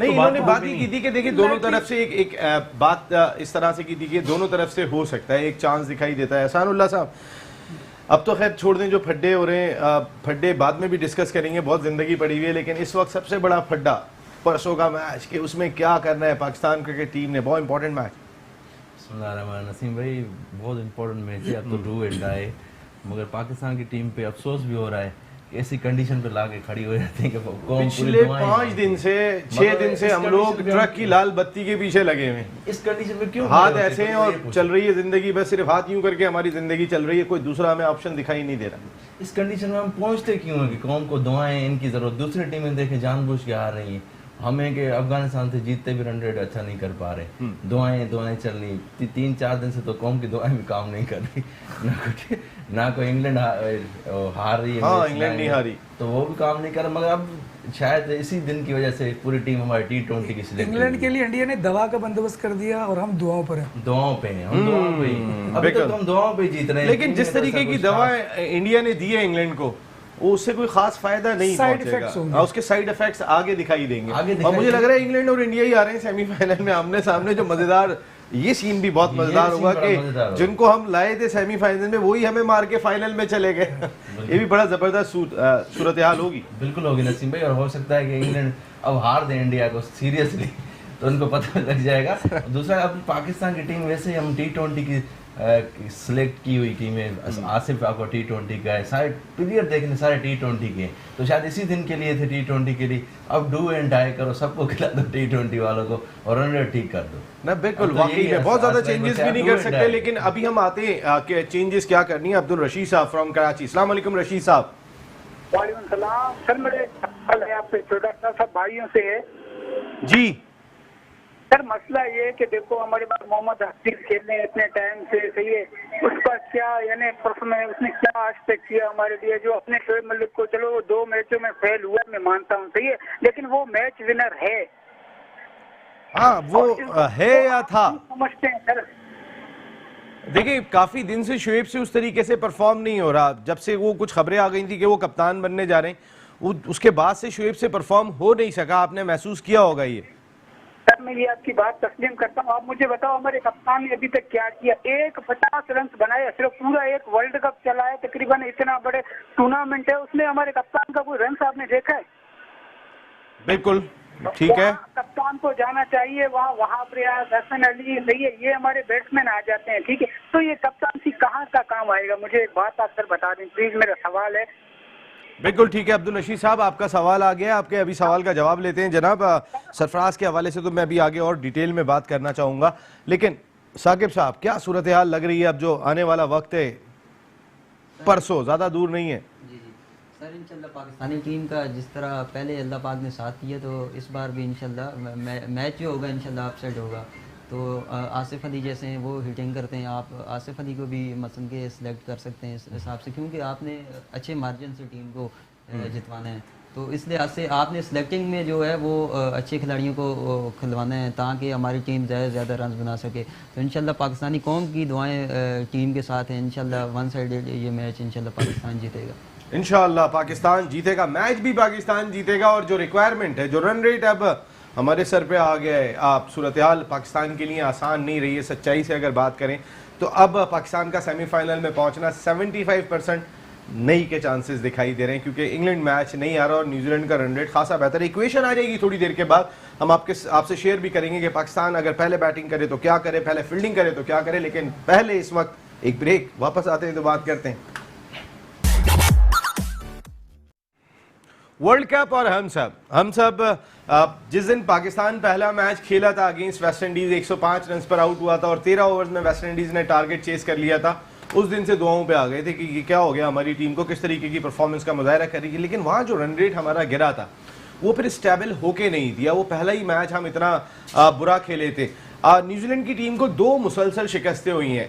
इन्होंने बात ही की थी कि देखिए दोनों तरफ से एक बात इस तरह से की थी कि दोनों तरफ से हो सकता है, एक चांस दिखाई देता है। एहसानुल्लाह साहब, अब तो खैर छोड़ दें जो फड्डे हो रहे हैं, फड्डे बाद में भी डिस्कस करेंगे, बहुत जिंदगी पड़ी हुई है, लेकिन इस वक्त सबसे बड़ा फड्डा परसों का मैच कि उसमें क्या करना है पाकिस्तान क्रिकेट टीम ने। बहुत इंपॉर्टेंट मैच। नसीम भाई, बहुत इंपॉर्टेंट मैच है। अब तो डू एंड डाई, मगर पाकिस्तान की टीम पे अफसोस भी हो रहा है कि ऐसी कंडीशन पे लाके खड़ी हो जाती है कि पिछले 5 दिन से 6 दिन से हम लोग ट्रक की लाल बत्ती के पीछे लगे हुए हैं। इस कंडीशन में क्यों हाथ ऐसे हैं और चल रही है जिंदगी, बस सिर्फ हाथ यूं करके हमारी जिंदगी चल रही है, कोई दूसरा हमें ऑप्शन दिखाई नहीं दे रहा। इस कंडीशन में हम पहुंचते क्यों हैं कि कौम को दुआएं इनकी जरूरत। दूसरी टीमें देखें जानबूझ के आ रही हैं, हमें के अफगानिस्तान से जीतते भी रन रेट अच्छा नहीं कर पा रहे। दुआएं चल रही 3-4 दिन से तो कौम की दुआएं भी काम नहीं कर रही। ना कोई इंग्लैंड हार रही है। हाँ, इंग्लैंड नहीं हारी तो वो भी काम नहीं कर रहा। मगर अब शायद इसी दिन की वजह से पूरी टीम हमारी T20 की सिलेक्ट। इंग्लैंड के लिए इंडिया ने दवा का बंदोबस्त कर दिया और हम दुआओं पर हैं। दुआओं पे हैं हम, दुआओं पे अभी तक हम दुआओं पे जीत रहे हैं। लेकिन जिस तरीके की दवा इंडिया ने दी है इंग्लैंड को, उससे कोई खास फायदा नहीं पहुंचेगा। उसके साइड इफेक्ट्स आगे दिखाई देंगे। और मुझे लग रहा है इंग्लैंड और इंडिया ही आ रहे हैं सेमीफाइनल में आमने सामने। जो मजेदार, ये सीन भी बहुत मजेदार होगा कि जिनको हम लाए थे सेमीफाइनल में वही हमें मार के फाइनल में चले गए। ये भी बड़ा जबरदस्त सूरत हाल होगी। बिल्कुल होगी नसीम भाई, और हो सकता है कि इंग्लैंड अब हार दे इंडिया को सीरियसली, तो उनको पता लग जाएगा। दूसरा, अब पाकिस्तान की टीम वैसे ही हम T20 की सिलेक्ट की हुई टीमें, आसिफ आपको T20 का है, सारे प्लेयर देखने सारे T20 के, तो शायद इसी दिन के लिए थे T20 के लिए। अब डू एंड डाई करो, सबको खिला दो T20 वालों को और रन रेट ठीक कर दो ना। बिल्कुल, तो वाकई में बहुत ज्यादा आज चेंजेस भी नहीं कर सकते, लेकिन अभी हम आते हैं कि चेंजेस क्या करनी है। अब्दुल रशीद साहब फ्रॉम कराची। अस्सलाम वालेकुम रशीद साहब। वालेकुम सलाम सर, मेरे सवाल है आपसे छोटा सा, सब भाइयों से है जी सर। मसला ये है कि देखो हमारे पास मोहम्मद हफीज खेल रहे हैं इतने टाइम से, सही है, उसका क्या यानी परफॉर्मेंस उसने क्या आज तक किया हमारे लिए, जो अपने शोएब मलिक को, चलो वो 2 मैचों में फेल हुआ मैं मानता हूँ, सही है, लेकिन वो मैच विनर है। हाँ, वो है या था, समझते हैं सर। देखिए काफी दिन से शुएब से उस तरीके से परफॉर्म नहीं हो रहा। जब से वो कुछ खबरें आ गई थी कि वो कप्तान बनने जा रहे हैं, उसके बाद से शुएब से परफॉर्म हो नहीं सका। आपने महसूस किया होगा ये। सर मैं ये आपकी बात तस्लीम करता हूँ। आप मुझे बताओ हमारे कप्तान ने अभी तक क्या किया? 50 रन बनाए, सिर्फ पूरा एक वर्ल्ड कप चला है, तकरीबन इतना बड़े टूर्नामेंट है, उसमें हमारे कप्तान का कोई रन आपने देखा है? बिल्कुल ठीक है, कप्तान को जाना चाहिए वहाँ, वहाँ प्रयास हसन अली, सही है, ये हमारे बैट्समैन आ जाते हैं, ठीक है, तो ये कप्तानसी कहाँ का काम आएगा? मुझे एक बात आप सर बता दें प्लीज, मेरा सवाल है। बिल्कुल ठीक है अब्दुल रशीद साहब, आपका सवाल आ गया। आपके अभी सवाल का जवाब लेते हैं जनाब। सरफराज के हवाले से तो मैं अभी आगे और डिटेल में बात करना चाहूँगा, लेकिन साकिब साहब क्या सूरत हाल लग रही है अब जो आने वाला वक्त है, परसों, ज़्यादा दूर नहीं है? जी जी सर, इंशाल्लाह पाकिस्तानी टीम का जिस तरह पहले अल्लाह पाक ने साथ दिया, तो इस बार भी इंशाल्लाह मैच जो होगा इंशाल्लाह अपसेट होगा। तो आसिफ अली जैसे हैं वो हिटिंग करते हैं, आप आसिफ अली को भी मसलन के सिलेक्ट कर सकते हैं इस हिसाब से, क्योंकि आपने अच्छे मार्जिन से टीम को जितवाना है, तो इस लिहाज से आपने सिलेक्टिंग में जो है वो अच्छे खिलाड़ियों को खिलवाना है ताकि हमारी टीम ज़्यादा से ज़्यादा रन बना सके। तो इंशाल्लाह पाकिस्तानी कौम की दुआएं टीम के साथ हैं, इंशाल्लाह वन साइडेड ये मैच इंशाल्लाह पाकिस्तान जीतेगा। इंशाअल्लाह पाकिस्तान जीतेगा, मैच भी पाकिस्तान जीतेगा। और जो रिक्वायरमेंट है, जो रन रेट अब हमारे सर पे आ गया है, आप सूरत हाल पाकिस्तान के लिए आसान नहीं रही है। सच्चाई से अगर बात करें तो अब पाकिस्तान का सेमीफाइनल में पहुंचना 75% नहीं के चांसेस दिखाई दे रहे हैं, क्योंकि इंग्लैंड मैच नहीं आ रहा और न्यूजीलैंड का रन रेट खासा बेहतर है। इक्वेशन आ जाएगी थोड़ी देर के बाद, हम आपसे शेयर भी करेंगे कि पाकिस्तान अगर पहले बैटिंग करे तो क्या करे, पहले फील्डिंग करे तो क्या करे। लेकिन पहले इस वक्त एक ब्रेक, वापस आते हैं तो बात करते हैं वर्ल्ड कप और हम सब जिस दिन पाकिस्तान पहला मैच खेला था अगेंस्ट वेस्ट इंडीज, 105 रन पर आउट हुआ था और 13 ओवर्स में वेस्ट इंडीज ने टारगेट चेस कर लिया था। उस दिन से दुआओं पे आ गए थे कि क्या हो गया, हमारी टीम को किस तरीके की परफॉर्मेंस का मुजाहरा करेगी। लेकिन वहाँ जो रन रेट हमारा गिरा था वो फिर स्टेबल होके नहीं दिया। वो पहला ही मैच हम इतना बुरा खेले थे। न्यूजीलैंड की टीम को 2 मुसलसल शिकस्तें हुई हैं।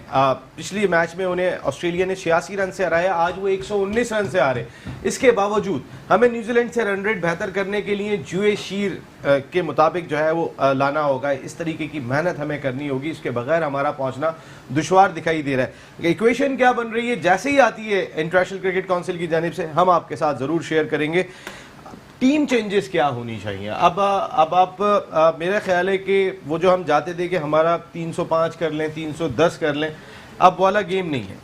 पिछली मैच में उन्हें ऑस्ट्रेलिया ने 86 रन से हराया, आज वो 119 रन से हारे। इसके बावजूद हमें न्यूजीलैंड से रन रेट बेहतर करने के लिए जुए शीर के मुताबिक जो है वो लाना होगा। इस तरीके की मेहनत हमें करनी होगी, इसके बगैर हमारा पहुंचना दुश्वार दिखाई दे रहा है। इक्वेशन क्या बन रही है, जैसे ही आती है इंटरनेशनल क्रिकेट काउंसिल की जानिब से, हम आपके साथ ज़रूर शेयर करेंगे। टीम चेंजेस क्या होनी चाहिए अब आप मेरा ख्याल है कि वो जो हम जाते थे कि हमारा 305 कर लें, 310 कर लें, अब वाला गेम नहीं है।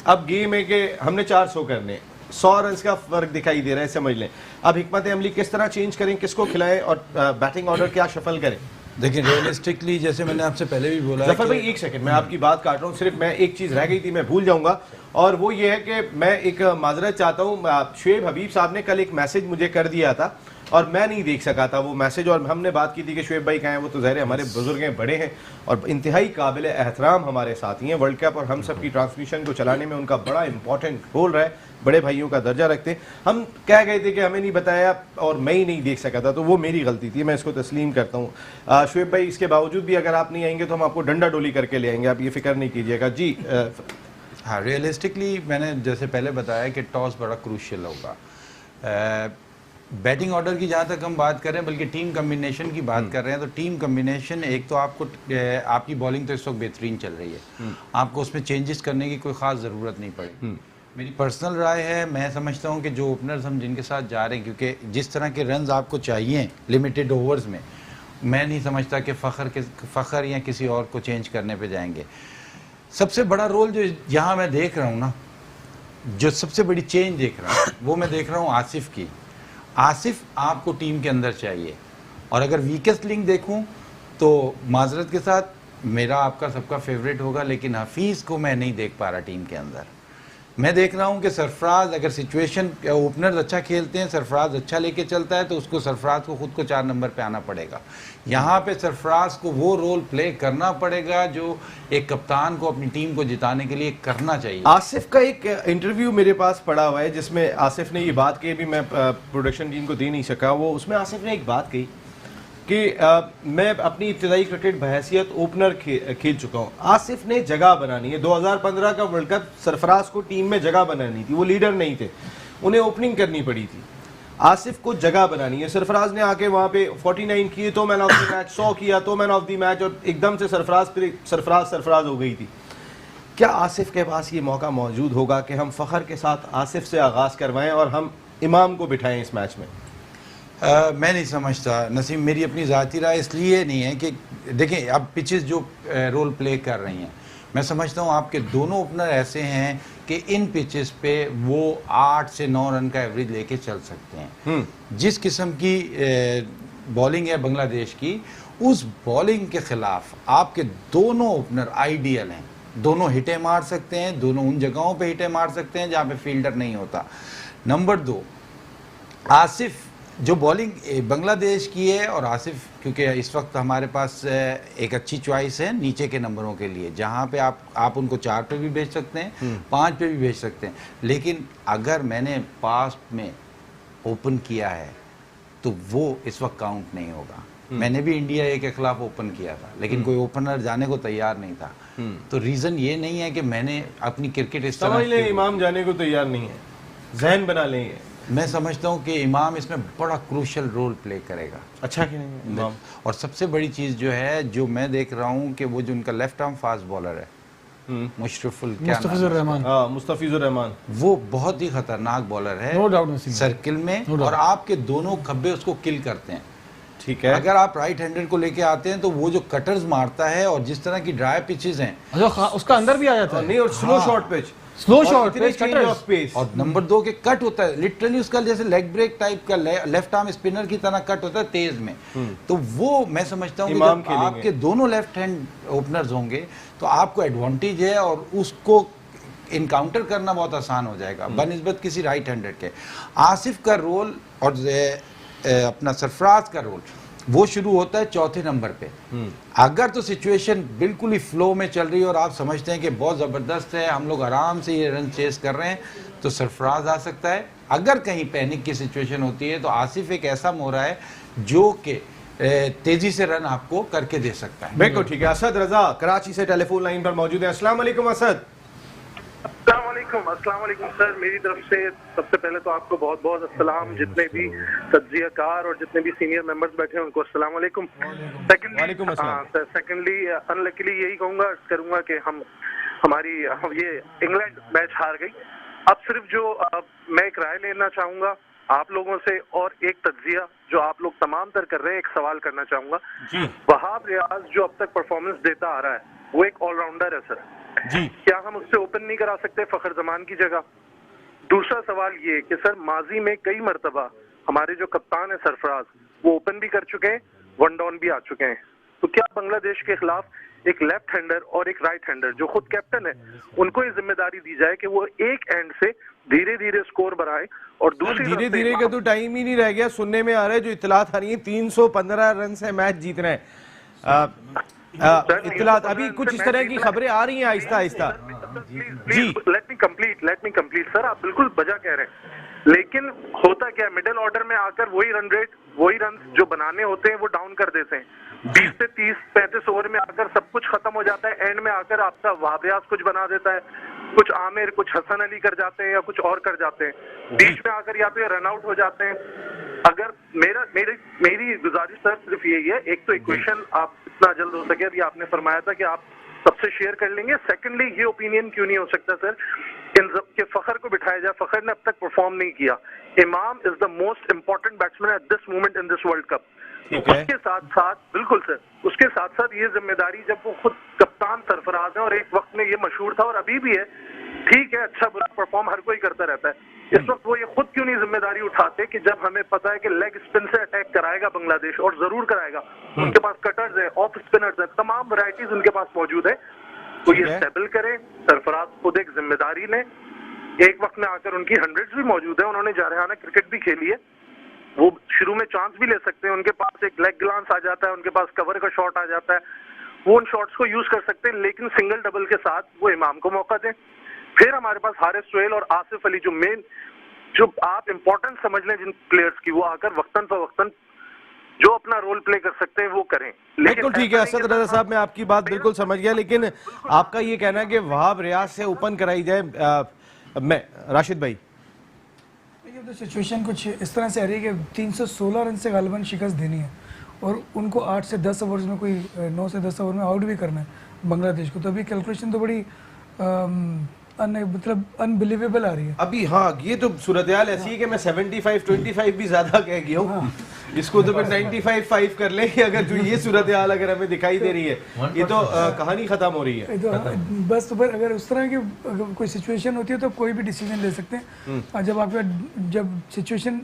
अब गेम है कि हमने 400 करने, 100 रन का फर्क दिखाई दे रहा है, समझ लें। अब हिकमत अमली किस तरह चेंज करें, किसको खिलाएं और बैटिंग ऑर्डर क्या शफल करें। देखिए रियलिस्टिकली जैसे मैंने आपसे पहले भी बोला, जफर भाई एक सेकंड, मैं आपकी बात काट रहा हूँ, सिर्फ मैं एक चीज़ रह गई थी, मैं भूल जाऊंगा, और वो ये है कि मैं एक माजरत चाहता हूँ। शुएब हबीब साहब ने कल एक मैसेज मुझे कर दिया था और मैं नहीं देख सका था वो मैसेज, और हमने बात की थी कि शुएब भाई कहाँ हैं, वो तो ज़ाहिर है हमारे बुजुर्ग हैं, बड़े हैं और इंतहाई काबिल एहतराम हमारे साथी हैं। वर्ल्ड कप और हम सब की ट्रांसमिशन को चलाने में उनका बड़ा इंपॉर्टेंट रोल रहा है, बड़े भाइयों का दर्जा रखते हैं। हम कह गए थे कि हमें नहीं बताया और मैं ही नहीं देख सका था, तो वो मेरी गलती थी, मैं इसको तस्लीम करता हूँ। शुएब भाई इसके बावजूद भी अगर आप नहीं आएंगे तो हम आपको डंडा डोली करके ले आएंगे, आप ये फिक्र नहीं कीजिएगा जी। हाँ, रियलिस्टिकली मैंने जैसे पहले बताया कि टॉस बड़ा क्रूशियल होगा। बैटिंग ऑर्डर की जहाँ तक हम बात कर रहे हैं, बल्कि टीम कम्बिनेशन की बात कर रहे हैं, तो टीम कम्बिनेशन एक तो आपको आपकी बॉलिंग तो इस वक्त बेहतरीन चल रही है, आपको उसमें चेंजेस करने की कोई ख़ास ज़रूरत नहीं पड़ेगी। मेरी पर्सनल राय है, मैं समझता हूँ कि जो ओपनर्स हम जिनके साथ जा रहे हैं, क्योंकि जिस तरह के रन्स आपको चाहिए लिमिटेड ओवर्स में, मैं नहीं समझता कि फ़खर या किसी और को चेंज करने पे जाएंगे। सबसे बड़ा रोल जो यहाँ मैं देख रहा हूँ ना, जो सबसे बड़ी चेंज देख रहा हूँ, वो मैं देख रहा हूँ आसिफ की। आसिफ आपको टीम के अंदर चाहिए, और अगर वीकेस्ट लिंक देखूँ तो माजरत के साथ मेरा आपका सबका फेवरेट होगा, लेकिन हफीज़ को मैं नहीं देख पा रहा टीम के अंदर। मैं देख रहा हूं कि सरफराज अगर सिचुएशन ओपनर्स अच्छा खेलते हैं, सरफराज अच्छा लेके चलता है, तो उसको सरफराज को खुद को 4 नंबर पे आना पड़ेगा। यहाँ पे सरफराज को वो रोल प्ले करना पड़ेगा जो एक कप्तान को अपनी टीम को जिताने के लिए करना चाहिए। आसिफ का एक इंटरव्यू मेरे पास पड़ा हुआ है जिसमें आसिफ ने ये बात कही, भी मैं प्रोडक्शन टीम को दे नहीं सका, वो उसमें आसिफ ने एक बात कही कि मैं अपनी इब्तदाई क्रिकेट बहैसियत ओपनर खेल चुका हूँ। आसिफ ने जगह बनानी है। 2015 का वर्ल्ड कप सरफराज को टीम में जगह बनानी थी, वो लीडर नहीं थे, उन्हें ओपनिंग करनी पड़ी थी। आसिफ को जगह बनानी है। सरफराज ने आके वहाँ पे 49 किए तो मैन ऑफ द मैच, 100 किया तो मैन ऑफ द मैच, और एकदम से सरफराज हो गई थी। क्या आसिफ के पास ये मौका मौजूद होगा कि हम फ़ख्र के साथ आसिफ से आगाज़ करवाएं और हम इमाम को बिठाएं इस मैच में? मैं नहीं समझता नसीम, मेरी अपनी ज़ाती राय इसलिए नहीं है कि देखें अब पिचेस जो रोल प्ले कर रही हैं, मैं समझता हूँ आपके दोनों ओपनर ऐसे हैं कि इन पिचेस पे वो 8 से 9 रन का एवरेज लेके चल सकते हैं। जिस किस्म की बॉलिंग है बांग्लादेश की, उस बॉलिंग के खिलाफ आपके दोनों ओपनर आइडियल हैं। दोनों हिटें मार सकते हैं, दोनों उन जगहों पे हिटें मार सकते हैं जहाँ पे फील्डर नहीं होता। नंबर 2, आसिफ जो बॉलिंग बांग्लादेश की है, और आसिफ क्योंकि इस वक्त हमारे पास एक अच्छी चॉइस है नीचे के नंबरों के लिए, जहाँ पे आप उनको 4 पे भी भेज सकते हैं, 5 पे भी भेज सकते हैं। लेकिन अगर मैंने पास्ट में ओपन किया है तो वो इस वक्त काउंट नहीं होगा। मैंने भी इंडिया ए के खिलाफ ओपन किया था, लेकिन कोई ओपनर जाने को तैयार नहीं था। तो रीज़न ये नहीं है कि मैंने अपनी क्रिकेट इस समझ लें इमाम जाने को तैयार नहीं है, जहन बना लेंगे। मैं समझता हूँ कि इमाम इसमें बड़ा क्रूशल रोल प्ले करेगा। अच्छा खेलेंगे इमाम। और सबसे बड़ी चीज़ जो है, जो मैं देख रहा हूँ कि वो जो उनका लेफ्ट आर्म फास्ट बॉलर है मुस्तफिजुर रहमान, मुस्तफिजुर रहमान, वो बहुत ही खतरनाक बॉलर है, नो डाउट नसीम, सर्किल में, और आपके दोनों खब्बे उसको किल करते हैं। ठीक है, अगर आप राइट हैंडर को लेके आते हैं तो वो जो कटर्स मारता है और जिस तरह की ड्राई पिचेस हैं, अच्छा उसका अंदर भी आ जाता है। नहीं, और slow shot pitch, slow shot पे स्पेस, और नंबर 2 के कट होता है लिटरली उसका जैसे लेग ब्रेक टाइप का लेफ्ट आर्म स्पिनर की तरह कट होता है तेज में। तो वो मैं समझता हूँ कि जब आपके दोनों लेफ्ट हैंड ओपनर्स होंगे तो आपको एडवांटेज है और उसको इनकाउंटर करना बहुत आसान हो जाएगा बनिस्बत किसी राइट हैंडर के। आसिफ का रोल और अपना सरफराज का रोल वो शुरू होता है 4थे नंबर पे। अगर तो सिचुएशन बिल्कुल ही फ्लो में चल रही है और आप समझते हैं कि बहुत ज़बरदस्त है, हम लोग आराम से ये रन चेस कर रहे हैं, तो सरफराज आ सकता है। अगर कहीं पैनिक की सिचुएशन होती है तो आसिफ एक ऐसा मोहरा है जो कि तेजी से रन आपको करके दे सकता है। बिल्कुल ठीक है। असद रजा कराची से टेलीफोन लाइन पर मौजूद है। अस्सलाम वालेकुम असद। अस्सलाम वालेकुम सर, मेरी तरफ से सबसे पहले तो आपको बहुत बहुत अस्सलाम, जितने भी तज्जियाकार और जितने भी सीनियर मेंबर्स बैठे हैं उनको अस्सलाम वालेकुम। सेकेंडली अनलकीली यही करूंगा कि हम ये इंग्लैंड मैच हार गई। अब सिर्फ जो मैं एक राय लेना चाहूंगा आप लोगों से और एक तज्जिया जो आप लोग तमाम तर कर रहे हैं, एक सवाल करना चाहूंगा। वहाब रियाज जो अब तक परफॉर्मेंस देता आ रहा है वो एक ऑलराउंडर है सर जी, क्या हम उससे ओपन नहीं करा सकते फखर जमान की जगह? दूसरा सवाल ये कि सर माजी में कई मरतबा हमारे जो कप्तान है सरफराज वो ओपन भी कर चुके हैं, वन डाउन भी आ चुके हैं, तो क्या बांग्लादेश के खिलाफ एक लेफ्ट हैंडर और एक राइट हैंडर जो खुद कैप्टन है उनको ये जिम्मेदारी दी जाए कि वो एक एंड से धीरे धीरे स्कोर बढ़ाए? और दूसरी धीरे धीरे का तो टाइम ही नहीं रह गया। सुनने में आ रहा है, जो इतलात आ रही है 315 रन से मैच जीत रहे हैं। इतलात अभी कुछ इस तरह की खबरें आ रही हैं आहिस्ता आहिस्ता। जी लेट मी कंप्लीट सर, आप बिल्कुल बजा कह रहे हैं, लेकिन होता क्या है मिडिल ऑर्डर में आकर वही रन रेट, वही रन जो बनाने होते हैं वो डाउन कर देते हैं। 20 से 30-35 ओवर में आकर सब कुछ खत्म हो जाता है, एंड में आकर आपका वहाब रियाज कुछ बना देता है, कुछ आमिर, कुछ हसन अली कर जाते हैं या कुछ और कर जाते हैं, बीच में आकर या तो रन आउट हो जाते हैं। अगर मेरी गुजारिश सर सिर्फ यही है, एक तो इक्वेशन आप जितना जल्द हो सके, अभी आपने फरमाया था कि आप सबसे शेयर कर लेंगे। सेकंडली ये ओपिनियन क्यों नहीं हो सकता सर कि फखर को बिठाया जाए? फखर ने अब तक परफॉर्म नहीं किया। इमाम is the most important batsman at this moment in this world cup. उसके साथ साथ बिल्कुल सर, उसके साथ साथ ये जिम्मेदारी जब वो खुद कप्तान सरफराज है और एक वक्त में ये मशहूर था और अभी भी है, ठीक है अच्छा बुरा परफॉर्म हर कोई करता रहता है, इस वक्त वो ये खुद क्यों नहीं जिम्मेदारी उठाते कि जब हमें पता है कि लेग स्पिन से अटैक कराएगा बांग्लादेश और जरूर कराएगा, उनके पास कटर्स है, ऑफ स्पिनर्स है, तमाम वैरायटीज उनके पास मौजूद है, तो ये स्टेबल करें। सरफराज खुद एक जिम्मेदारी ने, एक वक्त में आकर उनकी 100s भी मौजूद है, उन्होंने जारहाना क्रिकेट भी खेली है, वो शुरू में चांस भी ले सकते हैं, उनके पास एक लेग ग्लांस आ जाता है, उनके पास कवर का शॉट आ जाता है, वो उन शॉट्स को यूज कर सकते हैं, लेकिन सिंगल डबल के साथ वो इमाम को मौका दें। फिर हमारे पास हारिस सोहेल और आसिफ अली जो मेन, जो आप इंपॉर्टेंट समझ लें जिन प्लेयर्स की, वो आकर वक्तन फवक्तन जो अपना रोल प्ले कर सकते हैं वो करें। बिल्कुल ठीक है असद रजा साहब, मैं आपकी बात बिल्कुल समझ गया, लेकिन आपका ये कहना है कि वहाब रियाज से ओपन कराई जाए, मैं राशिद भाई तो सिचुएशन कुछ इस तरह से आ रही है कि 316 रन से गालिबन शिकस्त देनी है और उनको 8 से 10 ओवर्स में, कोई 9 से 10 ओवर में आउट भी करना है बांग्लादेश को, तो अभी कैलकुलेशन तो बड़ी मतलब अनबिलीवेबल आ रही है अभी। हाँ, ये तो सूरत-ए-हाल ऐसी है कि मैं 75-25 भी ज्यादा कह गया हूँ, इसको तो फिर 95-5 कर ले अगर जो ये सूरत-ए-हाल अगर हमें दिखाई दे रही है, ये तो कहानी खत्म हो रही है। तो बस तो फिर अगर उस तरह की अगर कोई सिचुएशन होती है तो कोई भी डिसीजन ले सकते हैं, और जब आपका जब सिचुएशन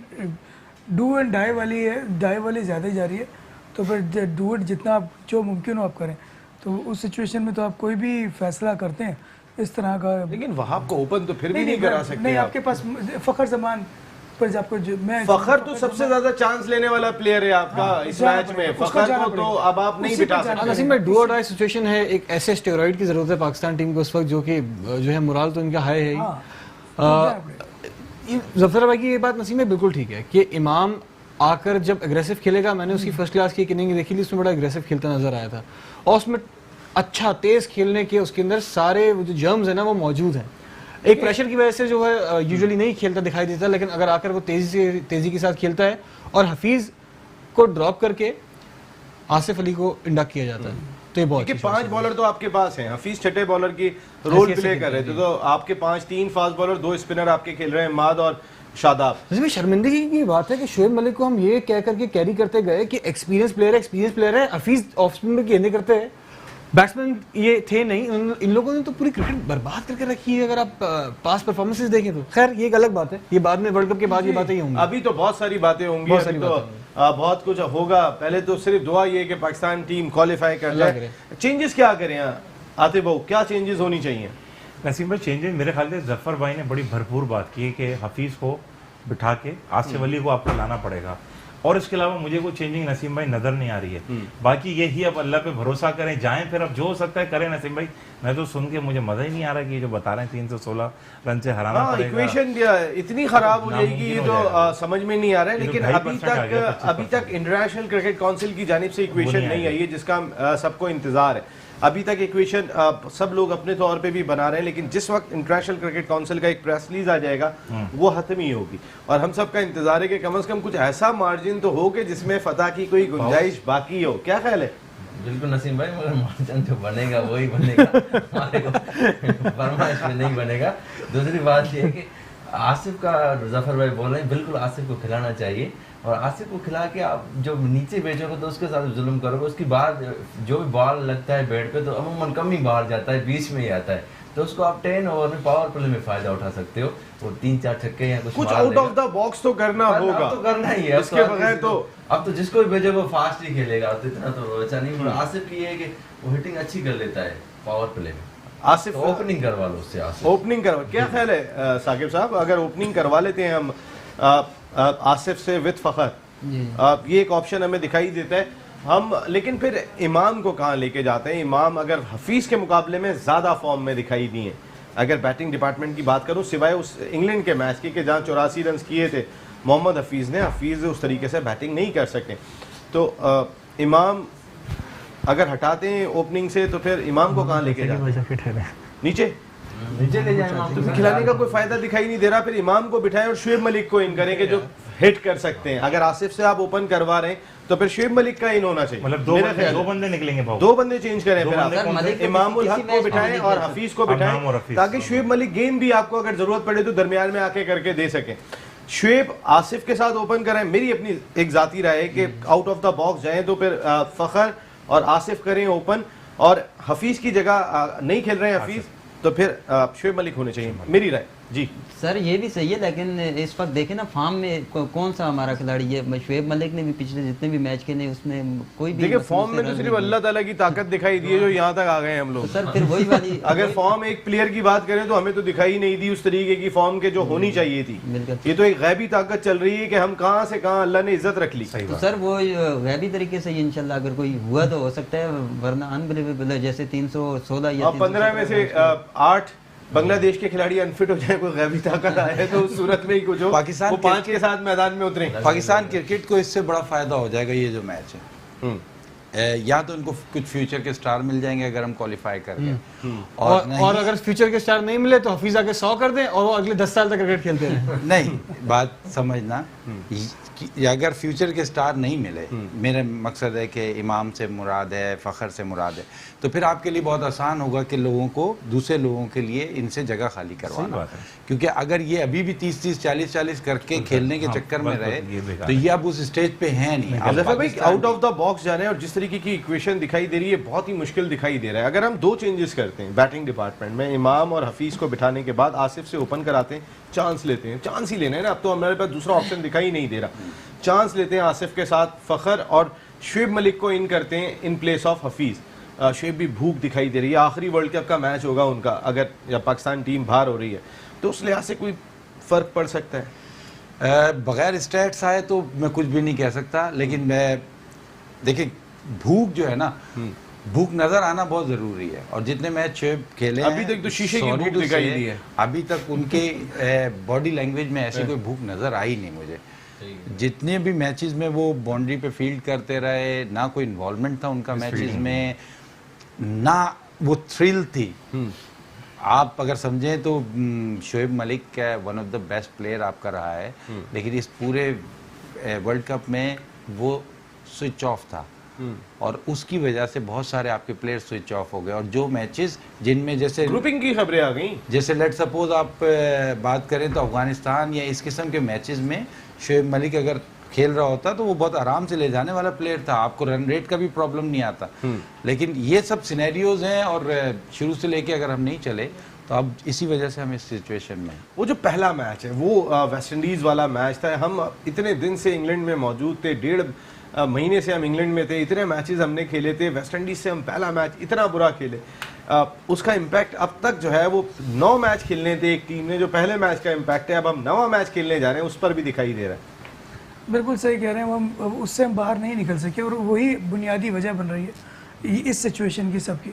डू एंड डाई वाली है, डाई वाली ज़्यादा ही जा रही है, तो फिर डू इट जितना आप जो मुमकिन हो आप करें, तो उस सिचुएशन में तो आप कोई भी फैसला करते हैं इस तरह का। लेकिन वहाब को ओपन तो फिर भी नहीं करा सकते। नहीं, आपके पास फखर जमान पर आपको मैं फखर तो सबसे ज्यादा चांस लेने वाला प्लेयर है आपका इस मैच में, फखर को तो अब आप नहीं बिठा सकते। नसीम भाई, डू और डाई सिचुएशन है, एक ऐसे स्टेरॉइड की जरूरत है पाकिस्तान टीम को उस वक्त, जो कि जो है मोराल तो इनका हाई है ही। जफर भाई की ये बात नसीम में बिल्कुल ठीक है कि इमाम आकर जब एग्रेसिव खेलेगा, मैंने उसकी फर्स्ट क्लास की इनिंग देखी थी, उसमें बड़ा एग्रेसिव खेलता नजर आया था, और उसमें अच्छा तेज खेलने के उसके अंदर सारे जो जर्म्स है ना वो मौजूद हैं। एक प्रेशर की वजह से जो है यूजुअली नहीं खेलता दिखाई देता, लेकिन अगर आकर वो तेजी के साथ खेलता है और हफीज को ड्रॉप करके आसिफ अली को इंडक्ट किया जाता है, तो ये बहुत 5 बॉलर तो आपके पास हैं, हफीज छठे बॉलर की रोल प्ले कर रहे थे, तो आपके 3 फास्ट बॉलर, 2 स्पिनर आपके खेल रहे हैं, माद और शादाब। शर्मिंदगी की बात है कि शोएब मलिक को हम ये कह करके कैरी करते गए कि एक्सपीरियंस प्लेयर है, हफीज ऑफ स्पिन में गेंदें करते हैं, बैट्समैन ये थे नहीं, इन लोगों ने तो पूरी क्रिकेट बर्बाद करके रखी है। अगर आप पास परफॉर्मेंसेस देखें तो खैर ये एक अलग बात है, ये बाद में वर्ल्ड कप के बाद ये बातें ही होंगी। अभी तो बहुत सारी बातें होंगी, बहुत कुछ होगा। पहले तो सिर्फ दुआ ये कि पाकिस्तान टीम क्वालिफाई कर जाए। चेंजेस क्या करें आतिफ भाई, क्या चेंजेस होनी चाहिए? नसीम भाई, चेंजेस मेरे ख्याल से जफर भाई ने बड़ी भरपूर बात की है कि हफीज को बिठा के आसिफ अली को आपको लाना पड़ेगा, और इसके अलावा मुझे कोई चेंजिंग नसीम भाई नजर नहीं आ रही है। बाकी यही अब अल्लाह पे भरोसा करें, जाएं, फिर अब जो हो सकता है करें। नसीम भाई, मैं तो सुन के मुझे मजा ही नहीं आ रहा कि जो बता रहे हैं 316 रन से हराना पड़ेगा। इक्वेशन इतनी खराब हो जाएगी, ये तो समझ में नहीं आ रहा है। लेकिन अभी तक इंटरनेशनल क्रिकेट काउंसिल की जानिब से इक्वेशन नहीं आई है, जिसका सबको इंतजार है। अभी तक इक्वेशन सब लोग अपने तौर पे भी बना रहे हैं, लेकिन जिस वक्त इंटरनेशनल क्रिकेट काउंसिल का एक प्रेस रिलीज आ जाएगा वो खत्म ही होगी, और हम सब का इंतजार है कि कम से कम कुछ ऐसा मार्जिन तो हो कि जिसमें फतह की कोई गुंजाइश बाकी हो। क्या ख्याल है? बिल्कुल नसीम भाई, मगर मार्जिन जो बनेगा वही बनेगा, हमारे को फरमाइश में नहीं बनेगा। दूसरी बात ये है कि आसिफ का जफर भाई बोल रहे हैं, बिल्कुल आसिफ को खिलाना चाहिए, और आसिफ को खिला के आप जो नीचे भेजोगे तो उसके साथ जुल्म करोगे। उसकी बाद जो भी बॉल लगता है बैट पे तो अमूमन कम ही बाहर जाता है, बीच में ही आता है, तो उसको आप 10 ओवर में पावर प्ले में फायदा उठा सकते हो। वो 3-4 छक्के या कुछ आउट ऑफ द बॉक्स तो करना होगा, तो करना ही है, इसके बगैर तो अब तो जिसको भी भेजो वो फास्ट ही खेलेगा, तो इतना तो अच्छा नहीं। आसिफ की है कि वो हिटिंग अच्छी कर लेता है पावर प्ले में। आसिफ तो ओपनिंग करवा लो उससे, आसिफ ओपनिंग करवा। क्या ख्याल है साकिब साहब, अगर ओपनिंग करवा लेते हैं हम आसिफ से विद फखर, ये एक ऑप्शन हमें दिखाई देता है हम, लेकिन फिर इमाम को कहाँ लेके जाते हैं? इमाम अगर हफीज के मुकाबले में ज्यादा फॉर्म में दिखाई दिए, अगर बैटिंग डिपार्टमेंट की बात करूं, सिवाय उस इंग्लैंड के मैच की कि जहाँ 84 रन किए थे मोहम्मद हफीज ने, हफीज उस तरीके से बैटिंग नहीं कर सकते, तो इमाम अगर हटाते हैं ओपनिंग से तो फिर इमाम को कहाँ लेके जाते हैं? नीचे ले जाए। तो खिलाने का कोई फायदा दिखाई नहीं दे रहा। फिर इमाम को बिठाएं और शुएब मलिक को इन करें कि जो हिट कर सकते हैं। अगर आसिफ से आप ओपन करवा रहे हैं तो फिर शुएब मलिक का इन होना चाहिए, मतलब दो बंदे निकलेंगे, 2 बंदे चेंज करें, फिर इमामुल हक को बिठाएं और हफीज को बिठाएं, ताकि शुएब मलिक गेम भी आपको अगर जरूरत पड़े तो दरमियान में आके करके दे सके। शुएब आसिफ के साथ ओपन करें, मेरी अपनी एक जाती राय है कि आउट ऑफ द बॉक्स जाएं तो फिर फखर और आसिफ करें ओपन, और हफीज की जगह नहीं खेल रहे हैं हफीज तो फिर शुएब मलिक होने चाहिए, मेरी राय। जी सर ये भी सही है, लेकिन इस वक्त देखें ना फॉर्म में कौन सा हमारा खिलाड़ी है। शुएब मलिक ने भी पिछले जितने भी मैच खेले उसमें कोई भी देखिए फॉर्म में तो सिर्फ अल्लाह ताला की ताकत दिखाई दी है जो यहाँ तक आ गए हैं हम लोग। तो सर फिर वही वाली अगर फॉर्म एक प्लेयर की बात करें तो हमें तो दिखाई नहीं दी उस तरीके की फॉर्म के जो होनी चाहिए थी। ये तो एक गैबी ताकत चल रही है कि हम कहाँ से कहाँ अल्लाह ने इज्जत रख ली। तो सर वो गैबी तरीके से इंशाल्लाह अगर कोई हुआ तो हो सकता है, वरना अनबिलीवेबल है। जैसे 316 या 15 में से 8 बांग्लादेश के खिलाड़ी अनफिट हो जाए, कोई गैबी ताकत आए तो उस सूरत में ही कुछ हो, पाकिस्तान वो 5 के साथ मैदान में उतरे। पाकिस्तान क्रिकेट को इससे बड़ा फायदा हो जाएगा ये जो मैच है। या तो इनको कुछ फ्यूचर के स्टार मिल जाएंगे अगर हम क्वालिफाई कर गए, और अगर फ्यूचर के स्टार नहीं मिले तो हफीज आके 100 कर दें और वो अगले 10 साल तक क्रिकेट खेलते रहे। नहीं, बात समझना, अगर फ्यूचर के स्टार नहीं मिले, मेरा मकसद है कि इमाम से मुराद है, फ़खर से मुराद है, तो फिर आपके लिए बहुत आसान होगा कि लोगों को, दूसरे लोगों के लिए इनसे जगह खाली करवाना। क्योंकि अगर ये अभी भी 30-30, 40-40 करके खेलने के चक्कर में रहे तो ये अब उस स्टेज पे है नहीं। भाई आउट ऑफ द बॉक्स जा रहे हैं और जिस तरीके की इक्वेशन दिखाई दे रही है बहुत ही मुश्किल दिखाई दे रहा है। अगर हम 2 चेंजेस करते हैं बैटिंग डिपार्टमेंट में, इमाम और हफीज को बिठाने के बाद आसिफ से ओपन कराते हैं, चांस लेते हैं, चांस ही लेना है ना, अब तो हमारे पास दूसरा ऑप्शन दिखाई नहीं दे रहा, चांस लेते हैं आसिफ के साथ फ़खर और शुएब मलिक को इन करते हैं in place of Hafeez. Shoaib भी भूख दिखाई दे रही है, आखिरी वर्ल्ड कप का मैच होगा उनका, अगर या पाकिस्तान टीम बाहर हो रही है तो उस लिहाज से कोई फ़र्क पड़ सकता है? बगैर स्टैट्स आए तो मैं कुछ भी नहीं कह सकता, लेकिन मैं देखिए भूख जो है ना, भूख नजर आना बहुत जरूरी है। और जितने मैच शुएब खेले अभी तक तो शीशे की भूख दिखाई दी है, अभी तक उनके बॉडी लैंग्वेज में ऐसी कोई भूख नजर आई नहीं मुझे। जितने भी मैचेस में वो बाउंड्री पे फील्ड करते रहे, ना कोई इन्वॉल्वमेंट था उनका मैचेस में, ना वो थ्रिल थी। आप अगर समझें तो शुएब मलिक का one of the best player आपका रहा है, लेकिन इस पूरे वर्ल्ड कप में वो स्विच ऑफ था और उसकी वजह से बहुत सारे आपके प्लेयर स्विच ऑफ हो गए। और जो मैचेस जिनमें जैसे ग्रुपिंग की खबरें आ गई, जैसे लेट सपोज आप बात करें तो अफगानिस्तान या इस किस्म के मैचेस में शुएब मलिक अगर खेल रहा होता तो वो बहुत आराम से ले जाने वाला प्लेयर था, आपको रन रेट का भी प्रॉब्लम नहीं आता। लेकिन ये सब सिनेरियोज हैं और शुरू से लेके अगर हम नहीं चले तो अब इसी वजह से हम इस सिचुएशन में। वो जो पहला मैच है वो वेस्ट इंडीज़ वाला मैच था, हम इतने दिन से इंग्लैंड में मौजूद थे, 1.5 महीने से हम इंग्लैंड में थे, इतने मैचेस हमने खेले थे, वेस्ट इंडीज़ से हम पहला मैच इतना बुरा खेले, उसका इम्पैक्ट अब तक जो है वो 9 मैच खेलने थे एक टीम ने, जो पहले मैच का इम्पैक्ट है अब हम 9वां मैच खेलने जा रहे हैं उस पर भी दिखाई दे रहा है। बिल्कुल सही कह रहे हैं, हम उससे हम बाहर नहीं निकल सके और वही बुनियादी वजह बन रही है इस सिचुएशन की सबकी।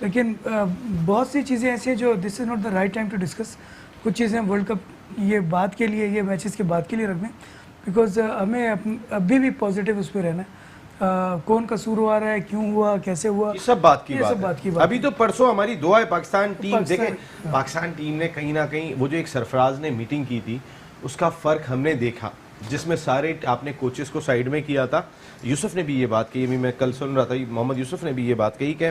लेकिन बहुत सी चीज़ें ऐसी हैं जो this is not the right time to discuss. कुछ चीज़ें वर्ल्ड कप ये बात के लिए, ये मैचेस के बाद के लिए रख दें, बिकॉज हमें अभी भी पॉजिटिव उस पर रहना है। कौन कसूरवार है, क्यों हुआ, कैसे हुआ, ये सब बात की ये बात सब बात की है। बात अभी तो परसों हमारी दुआ है पाकिस्तान टीम, देखें पाकिस्तान टीम ने कहीं ना कहीं वो जो एक सरफराज ने मीटिंग की थी उसका फ़र्क हमने देखा, जिसमें सारे आपने कोचेस को साइड में किया था। यूसुफ ने भी ये बात कही, अभी मैं कल सुन रहा था, मोहम्मद यूसुफ ने भी ये बात कही कि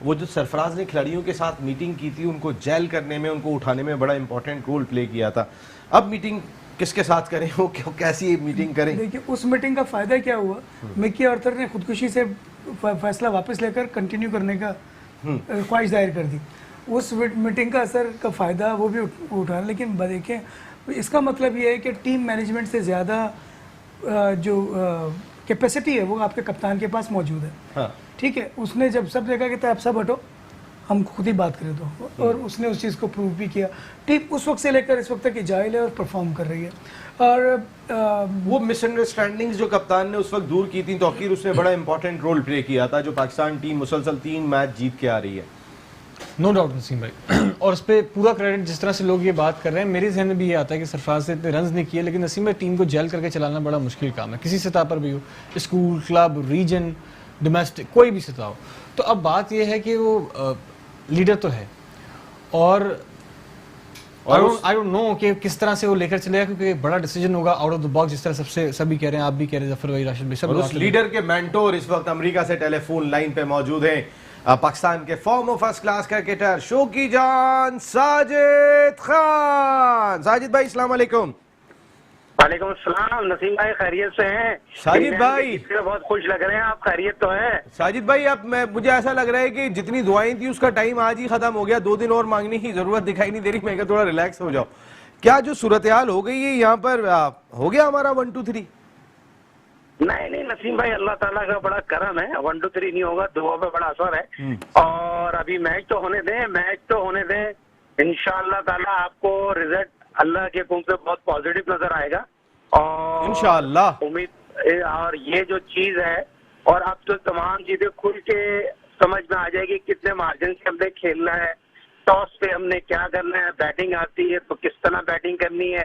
वो जो सरफराज ने खिलाड़ियों के साथ मीटिंग की थी उनको जेल करने में, उनको उठाने में बड़ा इंपॉर्टेंट रोल प्ले किया था। अब मीटिंग किसके साथ करें, वो कैसी मीटिंग करें? देखिए उस मीटिंग का फ़ायदा क्या हुआ, मिकी आर्थर ने खुदकुशी से फैसला वापस लेकर कंटिन्यू करने का ख्वाहिश जाहिर कर दी। उस मीटिंग का असर का फ़ायदा वो भी उठा, लेकिन देखें इसका मतलब ये है कि टीम मैनेजमेंट से ज़्यादा जो कैपेसिटी है वो आपके कप्तान के पास मौजूद है। हाँ। ठीक है, उसने जब सब देखा कि आप सब हटो, हम खुद ही बात करें तो, और उसने उस चीज़ को प्रूव भी किया। टीम उस वक्त से लेकर इस वक्त तक जाहिल है और परफॉर्म कर रही है। और वो मिसअंडरस्टैंडिंग्स जो कप्तान ने उस वक्त दूर की थी, तो आखिर उसने बड़ा इंपॉर्टेंट रोल प्ले किया था, जो पाकिस्तान टीम मुसलसल 3 मैच जीत के आ रही है। नो डाउट नसीम भाई, और उस पर पूरा क्रेडिट जिस तरह से लोग ये बात कर रहे हैं, मेरे जहन में भी ये आता है कि सरफराज ने इतने रन्स नहीं किए, लेकिन नसीम भाई टीम को जेल करके चलाना बड़ा मुश्किल काम है, किसी सतह पर भी हो, स्कूल, क्लब, रीजन, डोमेस्टिक, कोई भी सतह हो। तो अब बात यह है कि वो लीडर तो है और आई डोंट नो कि किस तरह से वो लेकर चलेगा, क्योंकि बड़ा डिसीजन होगा आउट ऑफ द बॉक्स, जिस तरह सबसे सभी कह रहे हैं, आप भी कह रहे हैं, जफर भाई, राशिद भाई, सब उस लीडर के मेंटोर इस वक्त अमेरिका से टेलीफोन लाइन पे मौजूद हैं, पाकिस्तान के फॉर्मर फर्स्ट क्लास क्रिकेटर शौकी जान साजिद खान। साजिद भाई अस्सलाम वालेकुम। वालेकुम अस्सलाम। नसीम भाई खैरियत से हैं? साजिद भाई बहुत खुश लग रहे हैं आप, खैरियत तो है? साजिद भाई अब मुझे ऐसा लग रहा है कि जितनी दुआएं थी उसका टाइम आज ही खत्म हो गया, 2 दिन और मांगने की जरूरत दिखाई नहीं दे रही, मैं थोड़ा रिलैक्स हो जाओ। क्या जो सूरत हाल हो गई है यहाँ पर हो गया हमारा 1 2 3? नहीं नसीम भाई, अल्लाह ताला का बड़ा करम है। 1 2 3 नहीं होगा, दुआ पे बड़ा असर है। और अभी मैच तो होने दें, इंशाअल्लाह ताला आपको रिजल्ट अल्लाह के हुक्म से बहुत पॉजिटिव नजर आएगा। और इंशाअल्लाह उम्मीद, और ये जो चीज है, और अब तो तमाम चीजें खुल के समझ में आ जाएगी कितने मार्जिन से हमने खेलना है, टॉस पे हमने क्या करना है, बैटिंग आती है तो किस तरह बैटिंग करनी है,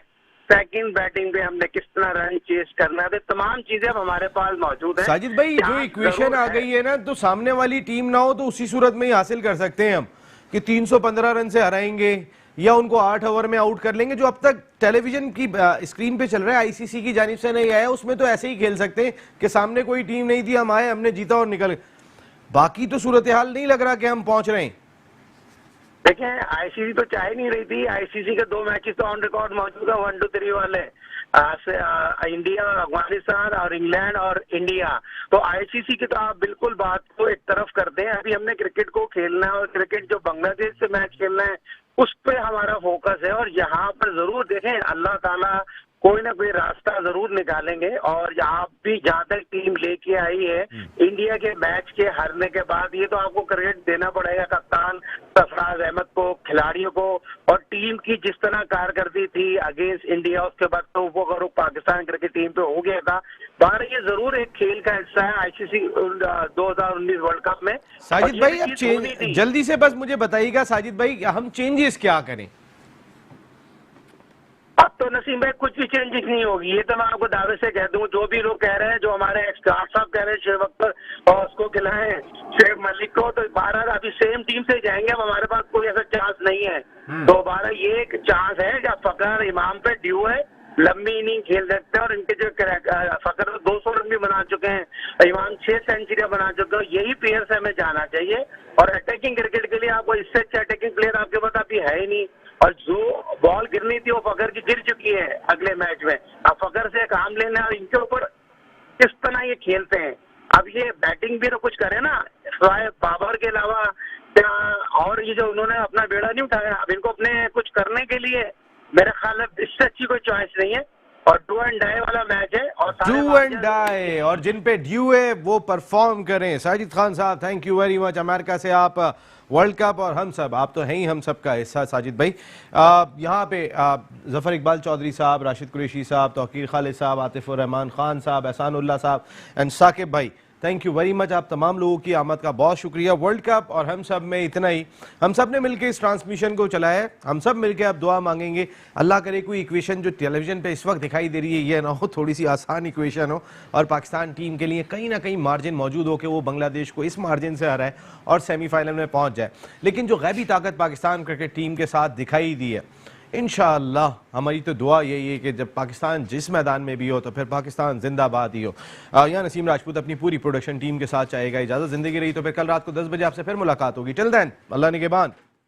सेकंड बैटिंग पे हमने किस तरह रन चेस करना है, तो तमाम चीजें अब हमारे पास मौजूद है। साजिद भाई जो इक्वेशन आ गई है ना, तो सामने वाली टीम ना हो तो उसी सूरत में ही हासिल कर सकते हैं हम कि 315 रन से हराएंगे या उनको 8 ओवर में आउट कर लेंगे। जो अब तक टेलीविजन की स्क्रीन पे चल रहा है, आईसीसी की जानिब से नहीं आया, उसमें तो ऐसे ही खेल सकते हैं कि सामने कोई टीम नहीं थी, हम आए, हमने जीता और निकल। बाकी तो सूरत हाल नहीं लग रहा कि हम पहुंच रहे हैं। देखें, आईसीसी तो चाह नहीं रही थी। आईसीसी के 2 मैचेस तो ऑन रिकॉर्ड मौजूद है, 1 2 3 वाले, इंडिया और अफगानिस्तान और इंग्लैंड और इंडिया। तो आईसीसी की तो आप बिल्कुल बात को एक तरफ कर दें। अभी हमने क्रिकेट को खेलना है, और क्रिकेट जो बांग्लादेश से मैच खेलना है उस पे हमारा फोकस है। और यहाँ पर जरूर देखें, अल्लाह ताला कोई ना कोई रास्ता जरूर निकालेंगे। और यहाँ भी जहाँ तक टीम लेके आई है, इंडिया के मैच के हारने के बाद, ये तो आपको क्रेडिट देना पड़ेगा कप्तान सरफराज अहमद को, खिलाड़ियों को, और टीम की जिस तरह कारकर्दगी थी अगेंस्ट इंडिया, उसके बाद तो वो करो पाकिस्तान क्रिकेट टीम पे हो गया था। बाहर ये जरूर एक खेल का हिस्सा है आईसीसी 2019 वर्ल्ड कप में। साजिद भाई अब चेंज जल्दी से बस मुझे बताइएगा साजिद भाई, हम चेंजेस क्या करें? अब तो नसीम भाई कुछ भी चेंजेस नहीं होगी, ये तो मैं आपको दावे से कह दूं। जो भी लोग कह रहे हैं, जो हमारे एक्सपर्ट साहब कह रहे हैं शेब अख्तर और उसको खिलाएं शेख मलिक को, तो 12 अभी सेम टीम से जाएंगे। अब हमारे पास कोई ऐसा चांस नहीं है। तो 12 ये एक चांस है जब फकर इमाम पे ड्यू है, लंबी इनिंग खेल सकते हैं। और इनके जो फकर 200 रन भी बना चुके हैं, इमाम 6 सेंचुरियां बना चुके हैं। यही प्लेयर से हमें जाना चाहिए। और अटैकिंग क्रिकेट के लिए आपको इससे अच्छा अटैकिंग प्लेयर आपके पास अभी है ही नहीं। और जो बॉल गिरनी थी वो फकर की गिर चुकी है अगले मैच में। अब फकर से काम लेना है, और इनके ऊपर किस तरह ये खेलते हैं। अब ये बैटिंग भी तो कुछ करे ना, बाबर के अलावा, और ये जो उन्होंने अपना बेड़ा नहीं उठाया, अब इनको अपने कुछ करने के लिए मेरे ख्याल में इससे अच्छी कोई चॉइस नहीं है। और डू एंड डाई वाला मैच है, और डू एंड डाई, और जिन पे ड्यू है वो परफॉर्म करें। साजिद खान साहब, thank you very much. America से आप वर्ल्ड कप और हम सब, आप तो हैं ही हम सब का हिस्सा साजिद भाई। यहाँ पे जफर इकबाल चौधरी साहब, राशिद कुरैशी साहब, तौकीर खालिद साहब, आतिफुर रहमान खान साहब, एहसानुल्लाह साहब एंड साकिब भाई, थैंक यू वेरी मच। आप तमाम लोगों की आमद का बहुत शुक्रिया। वर्ल्ड कप और हम सब में इतना ही। हम सब ने मिलकर इस ट्रांसमिशन को चलाया है। हम सब मिलकर अब दुआ मांगेंगे, अल्लाह करे कोई इक्वेशन जो टेलीविजन पे इस वक्त दिखाई दे रही है ये ना हो, थोड़ी सी आसान इक्वेशन हो, और पाकिस्तान टीम के लिए कहीं ना कहीं मार्जिन मौजूद हो कि वो बांग्लादेश को इस मार्जिन से हराए और सेमीफाइनल में पहुँच जाए। लेकिन जो गैबी ताकत पाकिस्तान क्रिकेट टीम के साथ दिखाई दी है, इंशाअल्लाह हमारी तो दुआ यही है कि जब पाकिस्तान जिस मैदान में भी हो तो फिर पाकिस्तान जिंदाबाद ही हो। यहाँ नसीम राजपूत अपनी पूरी प्रोडक्शन टीम के साथ चाहेगा। इजाज़त, जिंदगी रही तो फिर कल रात को 10 बजे आपसे फिर मुलाकात होगी। टिल देन, अल्लाह निगहबान।